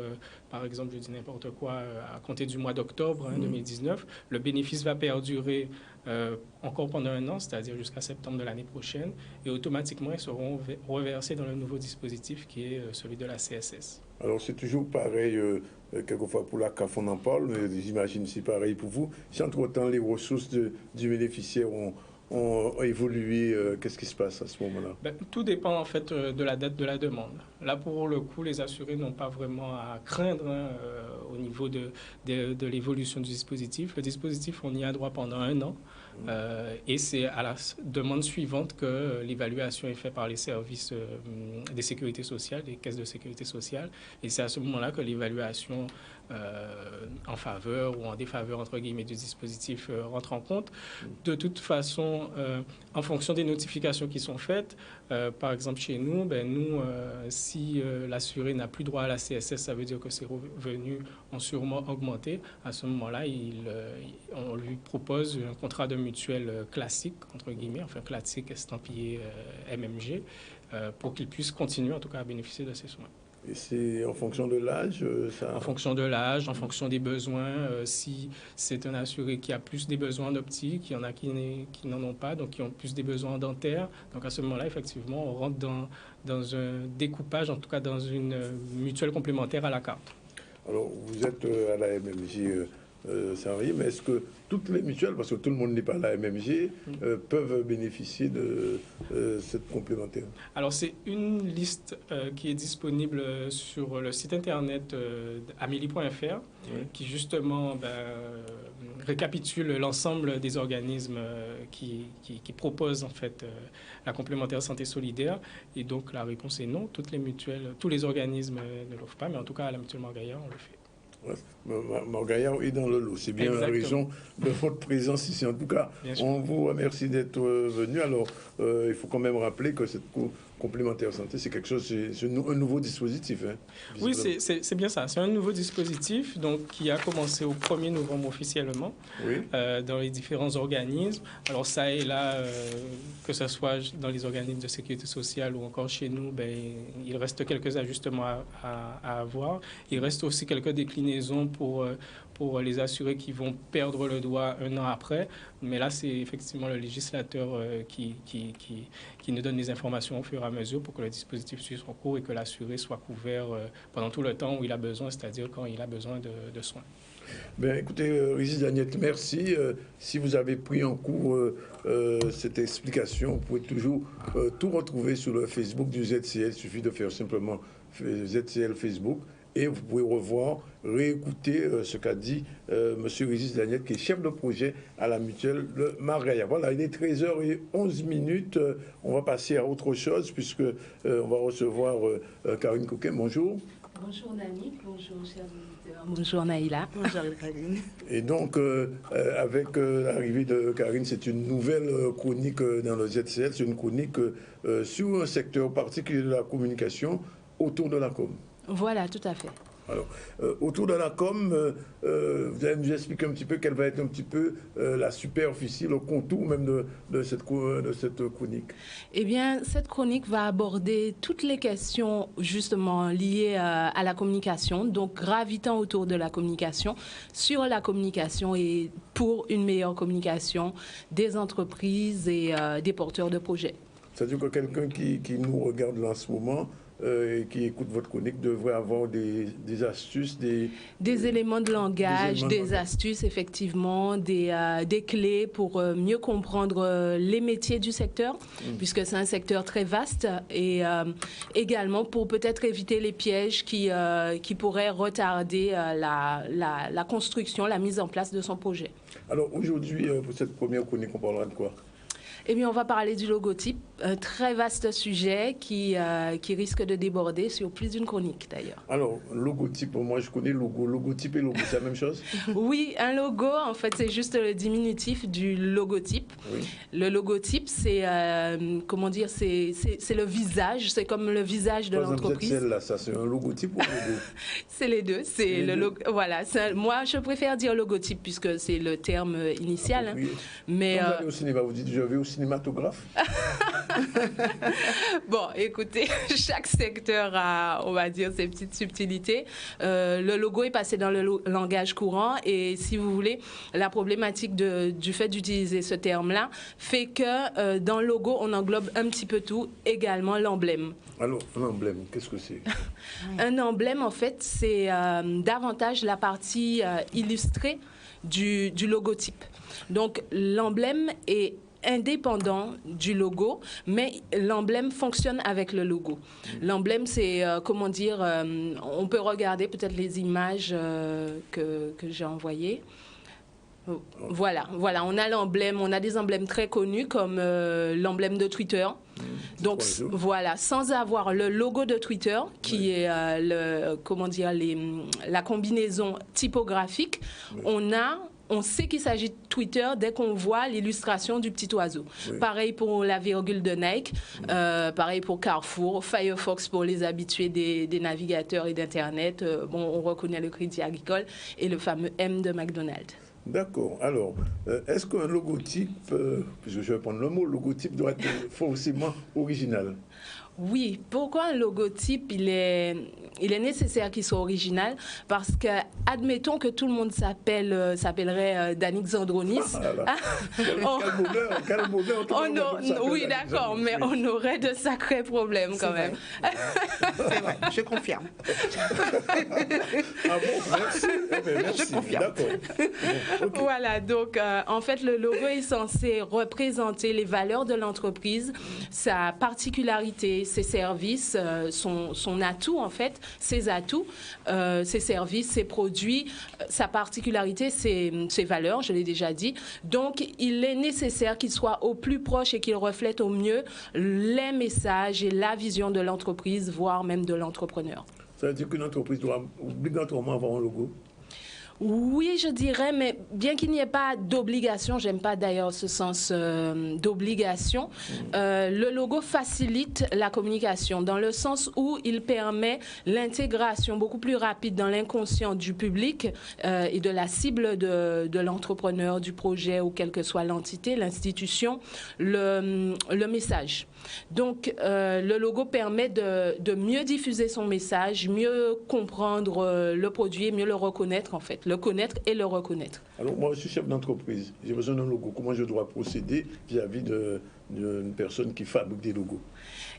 par exemple, je dis n'importe quoi, à compter du mois d'octobre 2019, le bénéfice va perdurer encore pendant un an, c'est-à-dire jusqu'à septembre de l'année prochaine, et automatiquement ils seront reversés dans le nouveau dispositif qui est celui de la CSS. Alors c'est toujours pareil, quelquefois pour la CAF on en parle, mais j'imagine c'est pareil pour vous. Si entre-temps les ressources du bénéficiaire ont évolué, qu'est-ce qui se passe à ce moment-là? Tout dépend en fait de la date de la demande. Là pour le coup, les assurés n'ont pas vraiment à craindre au niveau de l'évolution du dispositif. Le dispositif, on y a droit pendant un an. Et c'est à la demande suivante que l'évaluation est faite par les services des sécurités sociales, des caisses de sécurité sociale. Et c'est à ce moment-là que l'évaluation en faveur ou en défaveur, entre guillemets, du dispositif rentre en compte. De toute façon, en fonction des notifications qui sont faites, par exemple chez nous, si l'assuré n'a plus droit à la CSS, ça veut dire que ses revenus ont sûrement augmenté. À ce moment-là, on lui propose un contrat de mutuelle classique, entre guillemets, enfin classique estampillé MMG, pour qu'il puisse continuer en tout cas à bénéficier de ces soins. Et c'est en fonction de l'âge En fonction de l'âge, en fonction des besoins. Si c'est un assuré qui a plus des besoins d'optique, il y en a qui n'en ont pas, donc qui ont plus des besoins dentaires. Donc à ce moment-là, effectivement, on rentre dans un découpage, en tout cas dans une mutuelle complémentaire à la carte. Alors, vous êtes à la MMG salarié, mais est-ce que toutes les mutuelles, parce que tout le monde n'est pas à la MMG, peuvent bénéficier de cette complémentaire? Alors, c'est une liste qui est disponible sur le site internet amélie.fr, qui justement récapitule l'ensemble des organismes qui proposent en fait la complémentaire santé solidaire. Et donc, la réponse est non. Toutes les mutuelles, tous les organismes ne l'offrent pas, mais en tout cas, à la mutuelle Margaillard, on le fait. Margaillard est dans le lot. C'est bien la raison de votre présence ici. En tout cas, on vous remercie d'être venu. Alors, il faut quand même rappeler que cette complémentaire santé, c'est quelque chose, c'est un nouveau dispositif. Hein, oui, c'est bien ça. C'est un nouveau dispositif donc, qui a commencé au 1er novembre officiellement dans les différents organismes. Alors, ça et là, que ce soit dans les organismes de sécurité sociale ou encore chez nous, il reste quelques ajustements à avoir. Il reste aussi quelques déclinaisons pour les assurés qui vont perdre le droit un an après. Mais là, c'est effectivement le législateur qui nous donne les informations au fur et à mesure pour que le dispositif suive son cours et que l'assuré soit couvert pendant tout le temps où il a besoin, c'est-à-dire quand il a besoin de soins. Bien, écoutez, Régis Dagnette, merci. Si vous avez pris en cours cette explication, vous pouvez toujours tout retrouver sur le Facebook du ZCL. Il suffit de faire simplement ZCL Facebook. Et vous pouvez revoir, réécouter ce qu'a dit M. Régis Daniel, qui est chef de projet à la mutuelle de Margaïa. Voilà, il est 13h11. On va passer à autre chose, puisque on va recevoir Karine Coquin. Bonjour. Bonjour Nani, bonjour chers auditeurs. Bonjour Naïla. Bonjour Karine. Et donc, avec l'arrivée de Karine, c'est une nouvelle chronique dans le ZCL. C'est une chronique sur un secteur particulier de la communication autour de la com. Voilà, tout à fait. Alors, autour de la com, vous allez nous expliquer un petit peu quelle va être un petit peu la superficie, le contour même de cette chronique. Eh bien, cette chronique va aborder toutes les questions justement liées à la communication, donc gravitant autour de la communication, sur la communication et pour une meilleure communication des entreprises et des porteurs de projets. C'est-à-dire que quelqu'un qui nous regarde là en ce moment, et qui écoute votre chronique devrait avoir des astuces, des éléments de langage, des astuces effectivement, des clés pour mieux comprendre les métiers du secteur, puisque c'est un secteur très vaste, et également pour peut-être éviter les pièges qui pourraient retarder la construction, la mise en place de son projet. Alors aujourd'hui, pour cette première chronique, on parlera de quoi ? Eh bien, on va parler du logotype, un très vaste sujet qui risque de déborder sur plus d'une chronique d'ailleurs. Alors, logotype, moi je connais logo. Logotype et logo, c'est la même chose? Oui, un logo, en fait, c'est juste le diminutif du logotype. Oui. Le logotype, c'est, comment dire, c'est le visage, c'est comme le visage de l'entreprise. Celle-là, ça, c'est un logotype ou un logo? C'est les deux, c'est le logo. Voilà, moi je préfère dire logotype puisque c'est le terme initial. Ah, oui. Mais quand vous allez au cinéma, vous dites je vais au cinématographe? Bon, écoutez, chaque secteur a, on va dire, ses petites subtilités. Le logo est passé dans le langage courant et si vous voulez, la problématique du fait d'utiliser ce terme-là fait que dans le logo, on englobe un petit peu tout, également l'emblème. Alors, un emblème, qu'est-ce que c'est? Un emblème, en fait, c'est davantage la partie illustrée du logotype. Donc, l'emblème est indépendant du logo, mais l'emblème fonctionne avec le logo. L'emblème, c'est, comment dire, on peut regarder peut-être les images que j'ai envoyées. Voilà, on a l'emblème, on a des emblèmes très connus comme l'emblème de Twitter. Donc voilà, sans avoir le logo de Twitter, qui est comment dire, la combinaison typographique, on sait qu'il s'agit de Twitter dès qu'on voit l'illustration du petit oiseau. Oui. Pareil pour la virgule de Nike, pareil pour Carrefour, Firefox pour les habitués des navigateurs et d'Internet. Bon, on reconnaît le Crédit Agricole et le fameux M de McDonald's. D'accord. Alors, est-ce qu'un logotype, puisque je vais prendre le mot, logotype doit être forcément original? Oui, pourquoi un logotype, il est nécessaire qu'il soit original? Parce que, admettons que tout le monde s'appellerait Danick Zandronis. Quel bonheur. Oui, d'accord, mais on aurait de sacrés problèmes quand même. C'est vrai, je confirme. Ah bon, merci. Je confirme. D'accord. Bon, okay. Voilà, donc en fait, le logo est censé représenter les valeurs de l'entreprise, sa particularité, ses services, son atout en fait, ses atouts, ses services, ses produits, sa particularité, ses valeurs, je l'ai déjà dit. Donc, il est nécessaire qu'il soit au plus proche et qu'il reflète au mieux les messages et la vision de l'entreprise, voire même de l'entrepreneur. Ça veut dire qu'une entreprise doit obligatoirement avoir un logo? Oui, je dirais, mais bien qu'il n'y ait pas d'obligation, j'aime pas d'ailleurs ce sens d'obligation, le logo facilite la communication dans le sens où il permet l'intégration beaucoup plus rapide dans l'inconscient du public et de la cible de l'entrepreneur, du projet ou quelle que soit l'entité, l'institution, le message. Donc, le logo permet de mieux diffuser son message, mieux comprendre le produit, mieux le reconnaître en fait. Le connaître et le reconnaître. Alors, moi, je suis chef d'entreprise. J'ai besoin d'un logo. Comment je dois procéder vis-à-vis d'une personne qui fabrique des logos?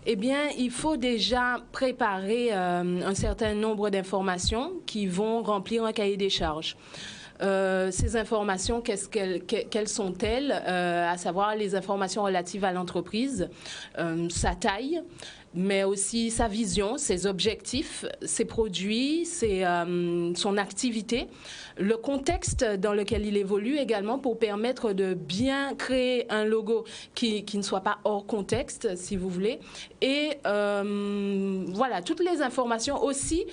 Eh bien, il faut déjà préparer un certain nombre d'informations qui vont remplir un cahier des charges. Ces informations, quelles sont-elles? À savoir les informations relatives à l'entreprise, sa taille, mais aussi sa vision, ses objectifs, ses produits, son activité, le contexte dans lequel il évolue également pour permettre de bien créer un logo qui ne soit pas hors contexte, si vous voulez. Et voilà, toutes les informations aussi...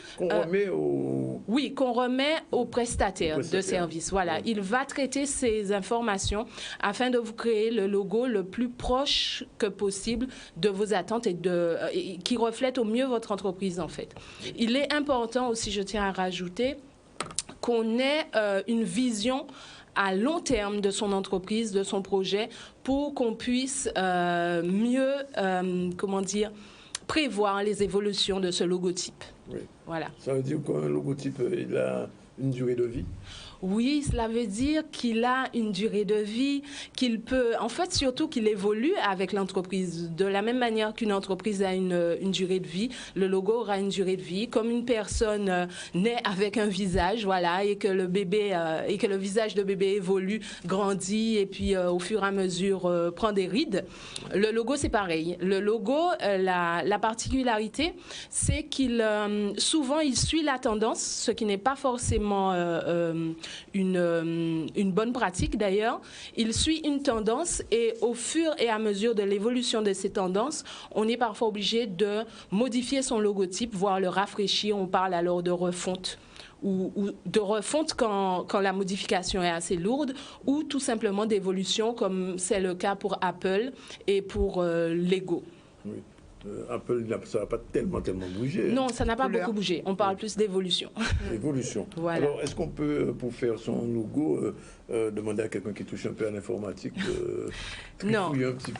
qu'on remet aux prestataires de services. Voilà, il va traiter ces informations afin de vous créer le logo le plus proche que possible de vos attentes et qui reflète au mieux votre entreprise, en fait. Il est important aussi, je tiens à rajouter, qu'on ait une vision à long terme de son entreprise, de son projet, pour qu'on puisse mieux, prévoir les évolutions de ce logotype. Oui. Voilà. Ça veut dire qu'un logotype, il a une durée de vie? Oui, cela veut dire qu'il a une durée de vie, qu'il peut, en fait, surtout qu'il évolue avec l'entreprise. De la même manière qu'une entreprise a une durée de vie, le logo aura une durée de vie. Comme une personne naît avec un visage, voilà, et que le visage de bébé évolue, grandit, et puis au fur et à mesure prend des rides. Le logo, c'est pareil. Le logo, la particularité, c'est qu'il souvent il suit la tendance, ce qui n'est pas forcément une bonne pratique d'ailleurs. Il suit une tendance et au fur et à mesure de l'évolution de ces tendances, on est parfois obligé de modifier son logotype, voire le rafraîchir. On parle alors de refonte. Ou de refonte quand la modification est assez lourde, ou tout simplement d'évolution comme c'est le cas pour Apple et pour Lego. Oui. Apple, ça n'a pas tellement bougé. Non, ça n'a pas beaucoup bougé. On parle plus d'évolution. Évolution. Voilà. Alors, est-ce qu'on peut, pour faire son logo, demander à quelqu'un qui touche un peu à l'informatique non. Un petit peu,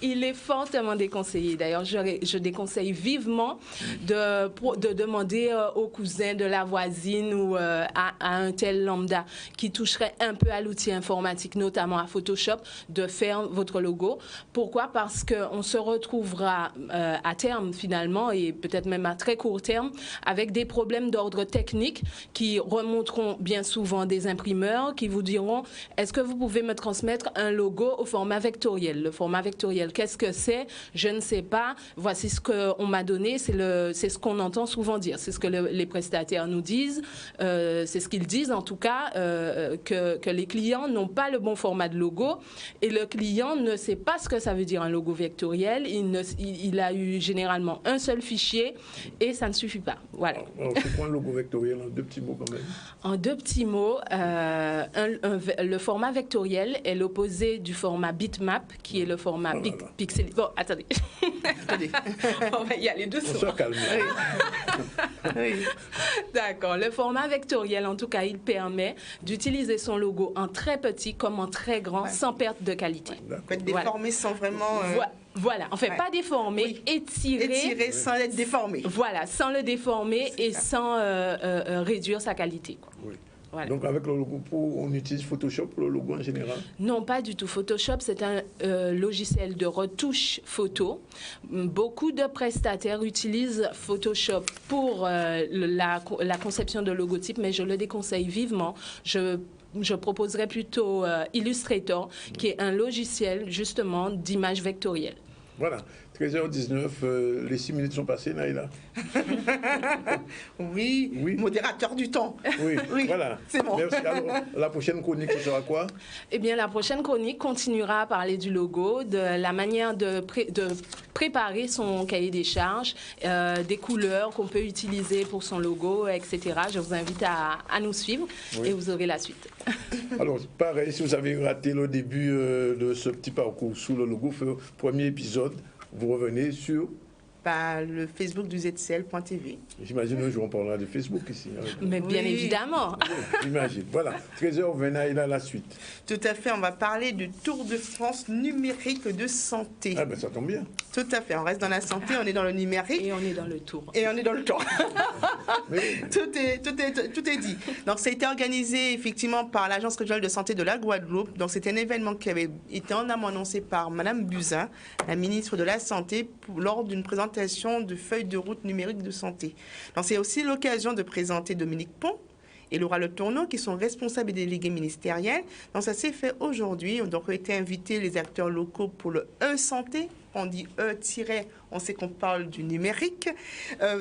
Il est fortement déconseillé. D'ailleurs, je déconseille vivement de demander au cousin de la voisine ou à un tel lambda qui toucherait un peu à l'outil informatique, notamment à Photoshop, de faire votre logo. Pourquoi? Parce qu'on se retrouvera à terme, finalement, et peut-être même à très court terme, avec des problèmes d'ordre technique qui remonteront bien souvent des imprimeurs qui vous diront « Est-ce que vous pouvez me transmettre un logo au format vectoriel ?» Le format vectoriel, qu'est-ce que c'est? Je ne sais pas. Voici ce qu'on m'a donné. C'est ce qu'on entend souvent dire. C'est ce que les prestataires nous disent. C'est ce qu'ils disent, en tout cas, que les clients n'ont pas le bon format de logo. Et le client ne sait pas ce que ça veut dire un logo vectoriel. Il a eu généralement un seul fichier et ça ne suffit pas. Voilà. Alors, c'est quoi un logo vectoriel en deux petits mots quand même? En deux petits mots, le format vectoriel est l'opposé du format bitmap, qui est le format pixel. Bon, attendez. On va y aller doucement. On se calme. Oui. D'accord. Le format vectoriel, en tout cas, il permet d'utiliser son logo en très petit comme en très grand, sans perte de qualité. On peut être déformé sans vraiment... Voilà, en fait, pas déformé, étiré sans être déformé. Voilà, sans le déformer et sans réduire sa qualité, quoi. Oui. Voilà. Donc avec le logo, on utilise Photoshop pour le logo en général? Non, pas du tout. Photoshop, c'est un logiciel de retouche photo. Beaucoup de prestataires utilisent Photoshop pour la conception de logotypes, mais je le déconseille vivement. Je proposerais plutôt Illustrator, qui est un logiciel justement d'image vectorielle. Voilà, 13h19, les 6 minutes sont passées, Naïla. Oui, modérateur du temps. Oui, voilà. C'est bon. Merci. Alors, la prochaine chronique, ce sera quoi? Eh bien, la prochaine chronique continuera à parler du logo, de la manière de préparer son cahier des charges, des couleurs qu'on peut utiliser pour son logo, etc. Je vous invite à nous suivre et vous aurez la suite. Alors, pareil, si vous avez raté le début de ce petit parcours sous le logo, premier épisode, vous revenez sur... le Facebook du ZCL.tv. J'imagine un jour on parlera de Facebook ici. Mais bien évidemment. Oui, j'imagine. Voilà, 13h20, il a la suite. Tout à fait, on va parler du Tour de France numérique de santé. Ah ben ça tombe bien. Tout à fait, on reste dans la santé, on est dans le numérique. Et on est dans le tour. Et on est dans le tour. Tout est dit. Donc ça a été organisé effectivement par l'Agence régionale de santé de la Guadeloupe. Donc c'était un événement qui avait été en amont annoncé par Madame Buzyn, la ministre de la Santé, lors d'une présentation de feuille de route numérique de santé. Donc c'est aussi l'occasion de présenter Dominique Pont et Laura Le Tourneau, qui sont responsables et délégués ministériels. Donc ça s'est fait aujourd'hui. Donc ont été invités les acteurs locaux pour le E-santé. On dit E- on sait qu'on parle du numérique,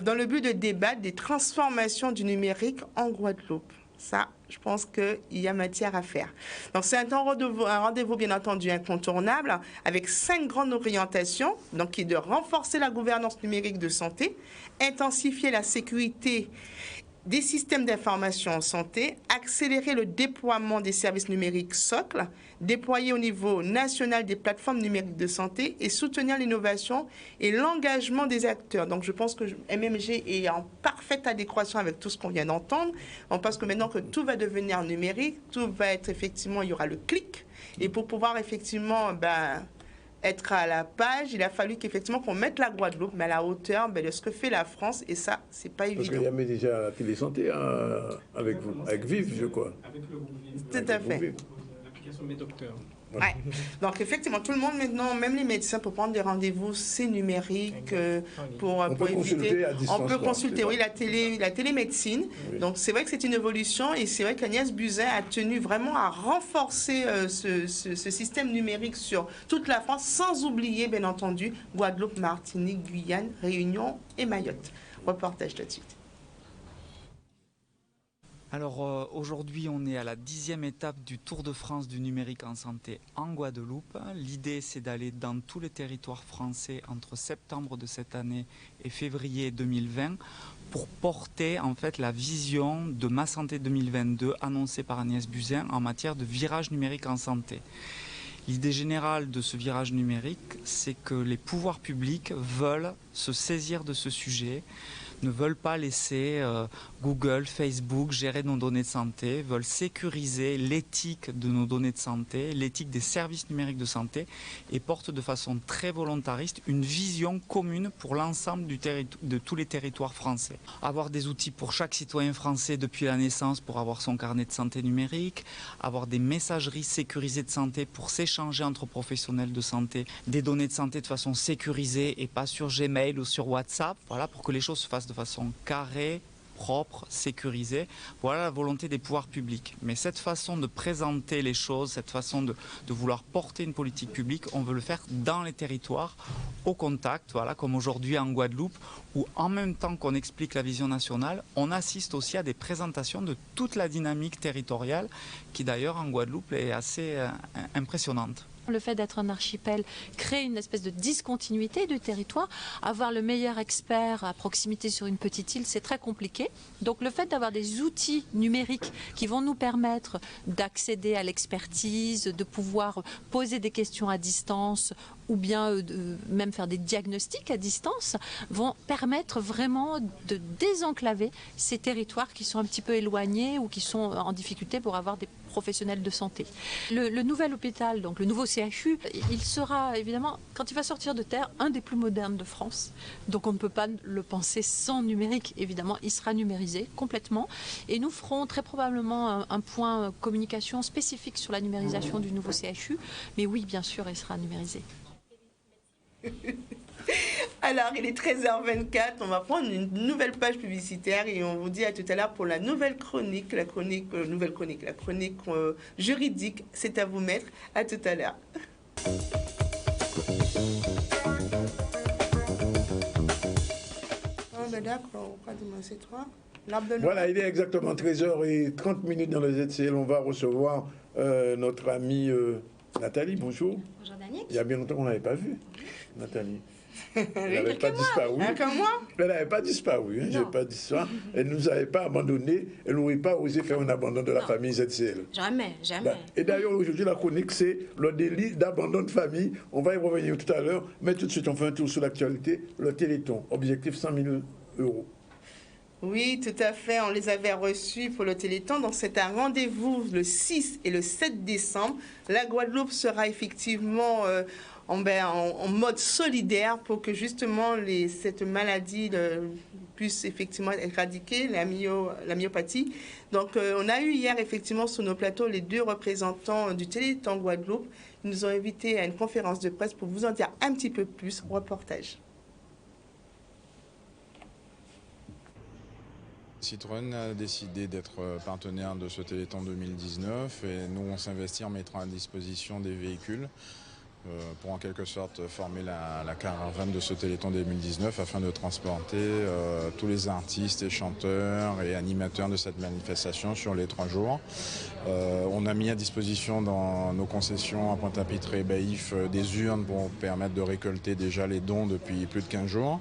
dans le but de débattre des transformations du numérique en Guadeloupe. Ça, je pense qu'il y a matière à faire. Donc, c'est un rendez-vous, bien entendu, incontournable, avec 5 grandes orientations, donc qui est de renforcer la gouvernance numérique de santé, intensifier la sécurité des systèmes d'information en santé, accélérer le déploiement des services numériques socles, déployer au niveau national des plateformes numériques de santé et soutenir l'innovation et l'engagement des acteurs. Donc je pense que MMG est en parfaite adéquation avec tout ce qu'on vient d'entendre. On pense que maintenant que tout va devenir numérique, tout va être effectivement, il y aura le clic. Et pour pouvoir effectivement être à la page, il a fallu qu'effectivement qu'on mette la Guadeloupe, mais à la hauteur de ce que fait la France, et ça, c'est pas évident. Parce qu'il y avait déjà la télésanté avec vous, avec Vive, je crois. Avec le groupe Vive. Tout à fait. L'application Mes Docteurs. Ouais. Donc effectivement, tout le monde maintenant, même les médecins, pour prendre des rendez-vous, c'est numérique pour éviter. On peut consulter, oui, la télémédecine. Oui. Donc c'est vrai que c'est une évolution et c'est vrai qu'Agnès Buzyn a tenu vraiment à renforcer ce système numérique sur toute la France, sans oublier bien entendu Guadeloupe, Martinique, Guyane, Réunion et Mayotte. Reportage tout de suite. Alors aujourd'hui on est à la 10e étape du Tour de France du numérique en santé en Guadeloupe. L'idée c'est d'aller dans tous les territoires français entre septembre de cette année et février 2020 pour porter en fait la vision de Ma Santé 2022 annoncée par Agnès Buzyn en matière de virage numérique en santé. L'idée générale de ce virage numérique, c'est que les pouvoirs publics veulent se saisir de ce sujet, ne veulent pas laisser Google, Facebook gérer nos données de santé, veulent sécuriser l'éthique de nos données de santé, l'éthique des services numériques de santé et portent de façon très volontariste une vision commune pour l'ensemble de tous les territoires français. Avoir des outils pour chaque citoyen français depuis la naissance pour avoir son carnet de santé numérique, avoir des messageries sécurisées de santé pour s'échanger entre professionnels de santé, des données de santé de façon sécurisée et pas sur Gmail ou sur WhatsApp, voilà, pour que les choses se fassent de façon carrée, propre, sécurisée. Voilà la volonté des pouvoirs publics. Mais cette façon de présenter les choses, cette façon de vouloir porter une politique publique, on veut le faire dans les territoires, au contact, voilà, comme aujourd'hui en Guadeloupe, où en même temps qu'on explique la vision nationale, on assiste aussi à des présentations de toute la dynamique territoriale, qui d'ailleurs en Guadeloupe est assez impressionnante. Le fait d'être un archipel crée une espèce de discontinuité du territoire. Avoir le meilleur expert à proximité sur une petite île, c'est très compliqué. Donc le fait d'avoir des outils numériques qui vont nous permettre d'accéder à l'expertise, de pouvoir poser des questions à distance ou bien même faire des diagnostics à distance, vont permettre vraiment de désenclaver ces territoires qui sont un petit peu éloignés ou qui sont en difficulté pour avoir des professionnels de santé. Le nouvel hôpital, donc le nouveau CHU, il sera évidemment, quand il va sortir de terre, un des plus modernes de France. Donc on ne peut pas le penser sans numérique, évidemment. Il sera numérisé complètement. Et nous ferons très probablement un point communication spécifique sur la numérisation du nouveau CHU. Mais oui, bien sûr, il sera numérisé. Alors, il est 13h24, on va prendre une nouvelle page publicitaire et on vous dit à tout à l'heure pour la nouvelle chronique, la chronique juridique. C'est à vous mettre. À tout à l'heure. D'accord, c'est toi. Voilà, il est exactement 13h30 dans le ZCL. On va recevoir notre amie Nathalie. Bonjour. Bonjour Daniel. Il y a bien longtemps qu'on ne l'avait pas vue, Nathalie. Elle n'avait pas disparu. Elle n'avait pas disparu, je n'ai pas dit ça. Elle ne nous avait pas abandonnés. Elle n'aurait pas osé faire un abandon de la famille ZCL. Jamais. Et d'ailleurs, aujourd'hui, la chronique, c'est le délit d'abandon de famille. On va y revenir tout à l'heure. Mais tout de suite, on fait un tour sur l'actualité. Le Téléthon, objectif 100 000 €. Oui, tout à fait. On les avait reçus pour le Téléthon. Donc, c'est un rendez-vous le 6 et le 7 décembre. La Guadeloupe sera effectivement en mode solidaire pour que justement cette maladie puisse effectivement être éradiquée, la myopathie. Donc, on a eu hier effectivement sur nos plateaux les 2 représentants du Téléthon Guadeloupe. Ils nous ont invités à une conférence de presse pour vous en dire un petit peu plus. Reportage. Citroën a décidé d'être partenaire de ce Téléthon 2019 et nous on s'investit en mettant à disposition des véhicules pour en quelque sorte former la caravane de ce Téléthon 2019 afin de transporter tous les artistes et chanteurs et animateurs de cette manifestation sur les 3 jours. On a mis à disposition dans nos concessions à Pointe-à-Pitre et Baïf des urnes pour permettre de récolter déjà les dons depuis plus de 15 jours.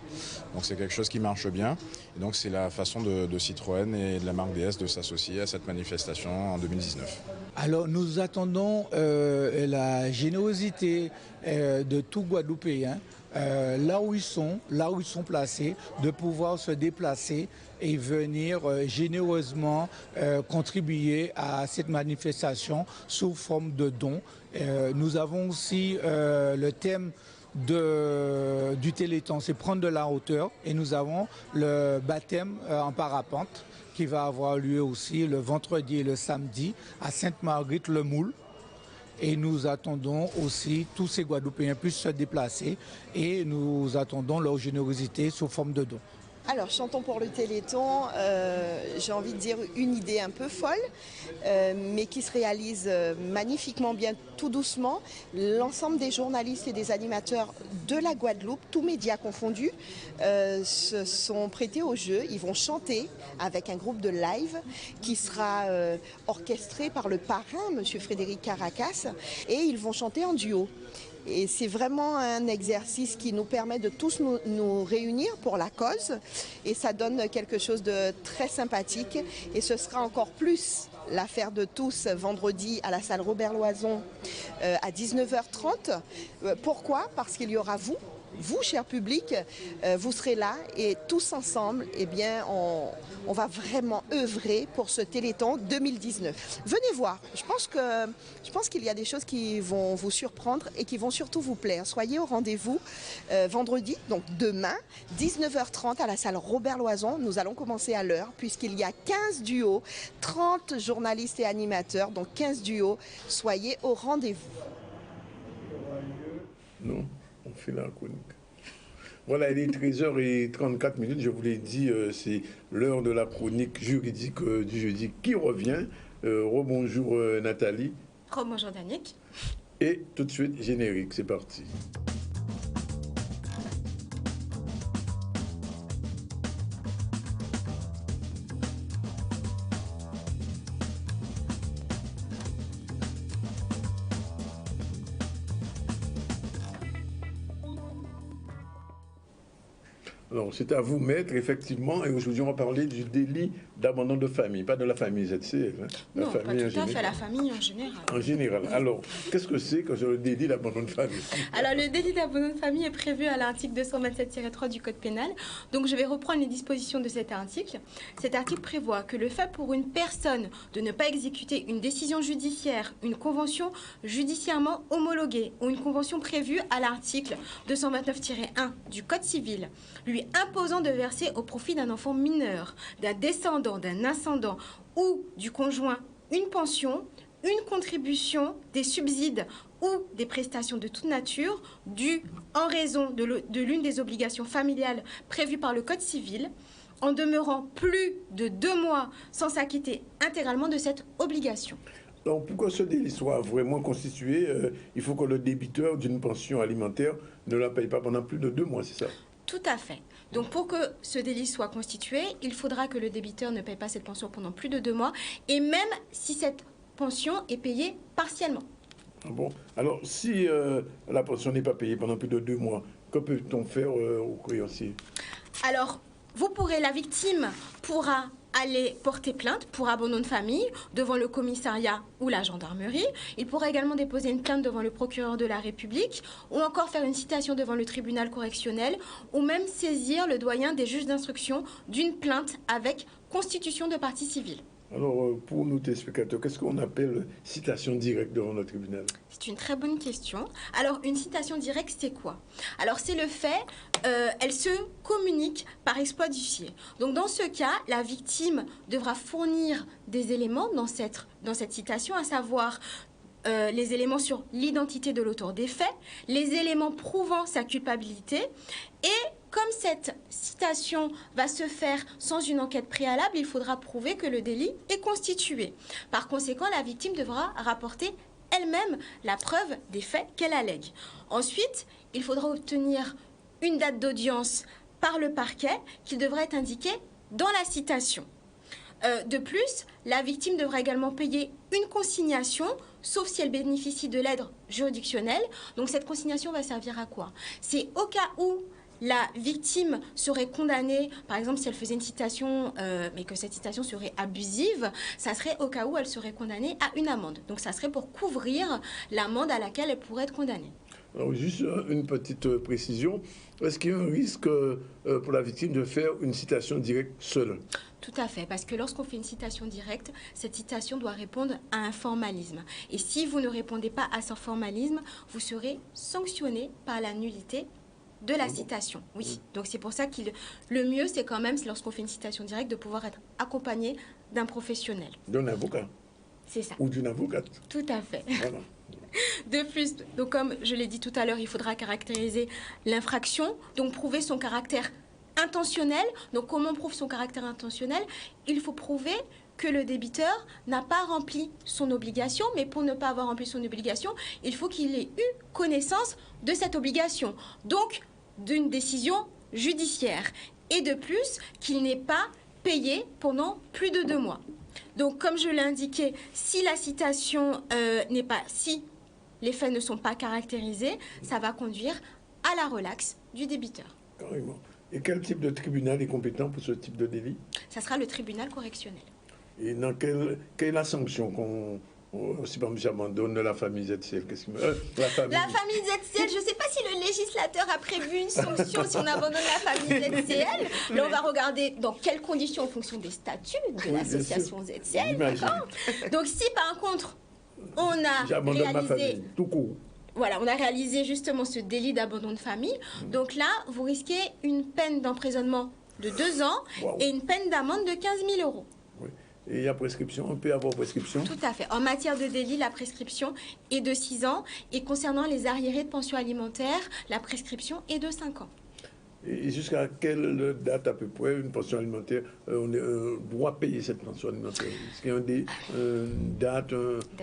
Donc c'est quelque chose qui marche bien. Et donc c'est la façon de Citroën et de la marque DS de s'associer à cette manifestation en 2019. Alors nous attendons la générosité de tout Guadeloupéen, là où ils sont placés, de pouvoir se déplacer et venir généreusement contribuer à cette manifestation sous forme de dons. Nous avons aussi le thème du Téléthon, c'est prendre de la hauteur, et nous avons le baptême en parapente qui va avoir lieu aussi le vendredi et le samedi à Sainte-Marguerite-le-Moule. Et nous attendons aussi tous ces Guadeloupéens puissent se déplacer et nous attendons leur générosité sous forme de dons. Alors, Chantons pour le Téléthon, j'ai envie de dire une idée un peu folle, mais qui se réalise magnifiquement bien, tout doucement. L'ensemble des journalistes et des animateurs de la Guadeloupe, tous médias confondus, se sont prêtés au jeu. Ils vont chanter avec un groupe de live qui sera orchestré par le parrain, M. Frédéric Caracas, et ils vont chanter en duo. Et c'est vraiment un exercice qui nous permet de tous nous réunir pour la cause. Et ça donne quelque chose de très sympathique. Et ce sera encore plus l'affaire de tous vendredi à la salle Robert Loison à 19h30. Pourquoi ? Parce qu'il y aura vous, cher public, vous serez là et tous ensemble, eh bien, on va vraiment œuvrer pour ce Téléthon 2019. Venez voir, je pense qu'il y a des choses qui vont vous surprendre et qui vont surtout vous plaire. Soyez au rendez-vous vendredi, donc demain, 19h30 à la salle Robert Loison. Nous allons commencer à l'heure puisqu'il y a 15 duos, 30 journalistes et animateurs, donc 15 duos. Soyez au rendez-vous. Non. On fait la chronique. Voilà, il est 13h34, je vous l'ai dit, c'est l'heure de la chronique juridique du jeudi qui revient. Rebonjour Nathalie. Rebonjour Danick. Et tout de suite, générique, c'est parti. Alors, c'est à vous, maître, effectivement, et aujourd'hui, on va parler du délit d'abandon de famille, pas de la famille ZCF. Hein, non, pas tout à fait, la famille en général. En général. Alors, qu'est-ce que c'est que le délit d'abandon de famille? Alors, le délit d'abandon de famille est prévu à l'article 227-3 du Code pénal. Donc, je vais reprendre les dispositions de cet article. Cet article prévoit que le fait pour une personne de ne pas exécuter une décision judiciaire, une convention judiciairement homologuée ou une convention prévue à l'article 229-1 du Code civil, lui imposant de verser au profit d'un enfant mineur, d'un descendant, d'un ascendant ou du conjoint une pension, une contribution, des subsides ou des prestations de toute nature dues en raison de l'une des obligations familiales prévues par le Code civil, en demeurant plus de 2 mois sans s'acquitter intégralement de cette obligation. Donc, pour que ce délit soit vraiment constitué, il faut que le débiteur d'une pension alimentaire ne la paye pas pendant plus de 2 mois, c'est ça? Tout à fait. Donc, pour que ce délit soit constitué, il faudra que le débiteur ne paye pas cette pension pendant plus de 2 mois, et même si cette pension est payée partiellement. Bon, alors si la pension n'est pas payée pendant plus de 2 mois, que peut-on faire au créancier? Alors, la victime pourra aller porter plainte pour abandon de famille devant le commissariat ou la gendarmerie. Il pourra également déposer une plainte devant le procureur de la République ou encore faire une citation devant le tribunal correctionnel ou même saisir le doyen des juges d'instruction d'une plainte avec constitution de partie civile. Alors, pour nos téléspectateurs, qu'est-ce qu'on appelle citation directe devant le tribunal? C'est une très bonne question. Alors, une citation directe, c'est quoi? Alors, c'est le fait, elle se communique par exploit d'huissier. Donc, dans ce cas, la victime devra fournir des éléments dans cette citation, à savoir les éléments sur l'identité de l'auteur des faits, les éléments prouvant sa culpabilité et comme cette citation va se faire sans une enquête préalable, il faudra prouver que le délit est constitué. Par conséquent, la victime devra rapporter elle-même la preuve des faits qu'elle allègue. Ensuite, il faudra obtenir une date d'audience par le parquet qui devra être indiquée dans la citation. De plus, la victime devra également payer une consignation, sauf si elle bénéficie de l'aide juridictionnelle. Donc cette consignation va servir à quoi? C'est au cas où la victime serait condamnée, par exemple si elle faisait une citation, mais que cette citation serait abusive, ça serait au cas où elle serait condamnée à une amende. Donc ça serait pour couvrir l'amende à laquelle elle pourrait être condamnée. Alors, juste une petite précision. Est-ce qu'il y a un risque pour la victime de faire une citation directe seule? Tout à fait, parce que lorsqu'on fait une citation directe, cette citation doit répondre à un formalisme. Et si vous ne répondez pas à ce formalisme, vous serez sanctionné par la nullité de la citation. Oui, donc c'est pour ça que le mieux, c'est quand même, lorsqu'on fait une citation directe, de pouvoir être accompagné d'un professionnel. D'un avocat. C'est ça. Ou d'une avocate. Tout à fait. Voilà. De plus, donc comme je l'ai dit tout à l'heure, il faudra caractériser l'infraction, donc prouver son caractère intentionnel. Donc comment on prouve son caractère intentionnel? Il faut prouver que le débiteur n'a pas rempli son obligation, mais pour ne pas avoir rempli son obligation, il faut qu'il ait eu connaissance de cette obligation, donc d'une décision judiciaire. Et de plus, qu'il n'ait pas payé pendant plus de 2 mois. Donc, comme je l'ai indiqué, si la citation n'est pas... Si les faits ne sont pas caractérisés, ça va conduire à la relaxe du débiteur. Carrément. Et quel type de tribunal est compétent pour ce type de délit? Ça sera le tribunal correctionnel. Et dans quelle est la sanction qu'on... Si par exemple j'abandonne la famille ZCL, qu'est-ce que la famille ZCL, je ne sais pas si le législateur a prévu une sanction si on abandonne la famille ZCL. Là, on va regarder dans quelles conditions en fonction des statuts de l'association ZCL. Donc si par contre on a réalisé ma famille, tout court. Voilà, on a réalisé justement ce délit d'abandon de famille. Donc là, vous risquez une peine d'emprisonnement de 2 ans et une peine d'amende de 15 000 €. Et il y a prescription, on peut avoir prescription? Tout à fait. En matière de délit, la prescription est de 6 ans. Et concernant les arriérés de pension alimentaire, la prescription est de 5 ans. Et jusqu'à quelle date à peu près une pension alimentaire, on doit payer cette pension alimentaire? Est-ce qu'il y a une date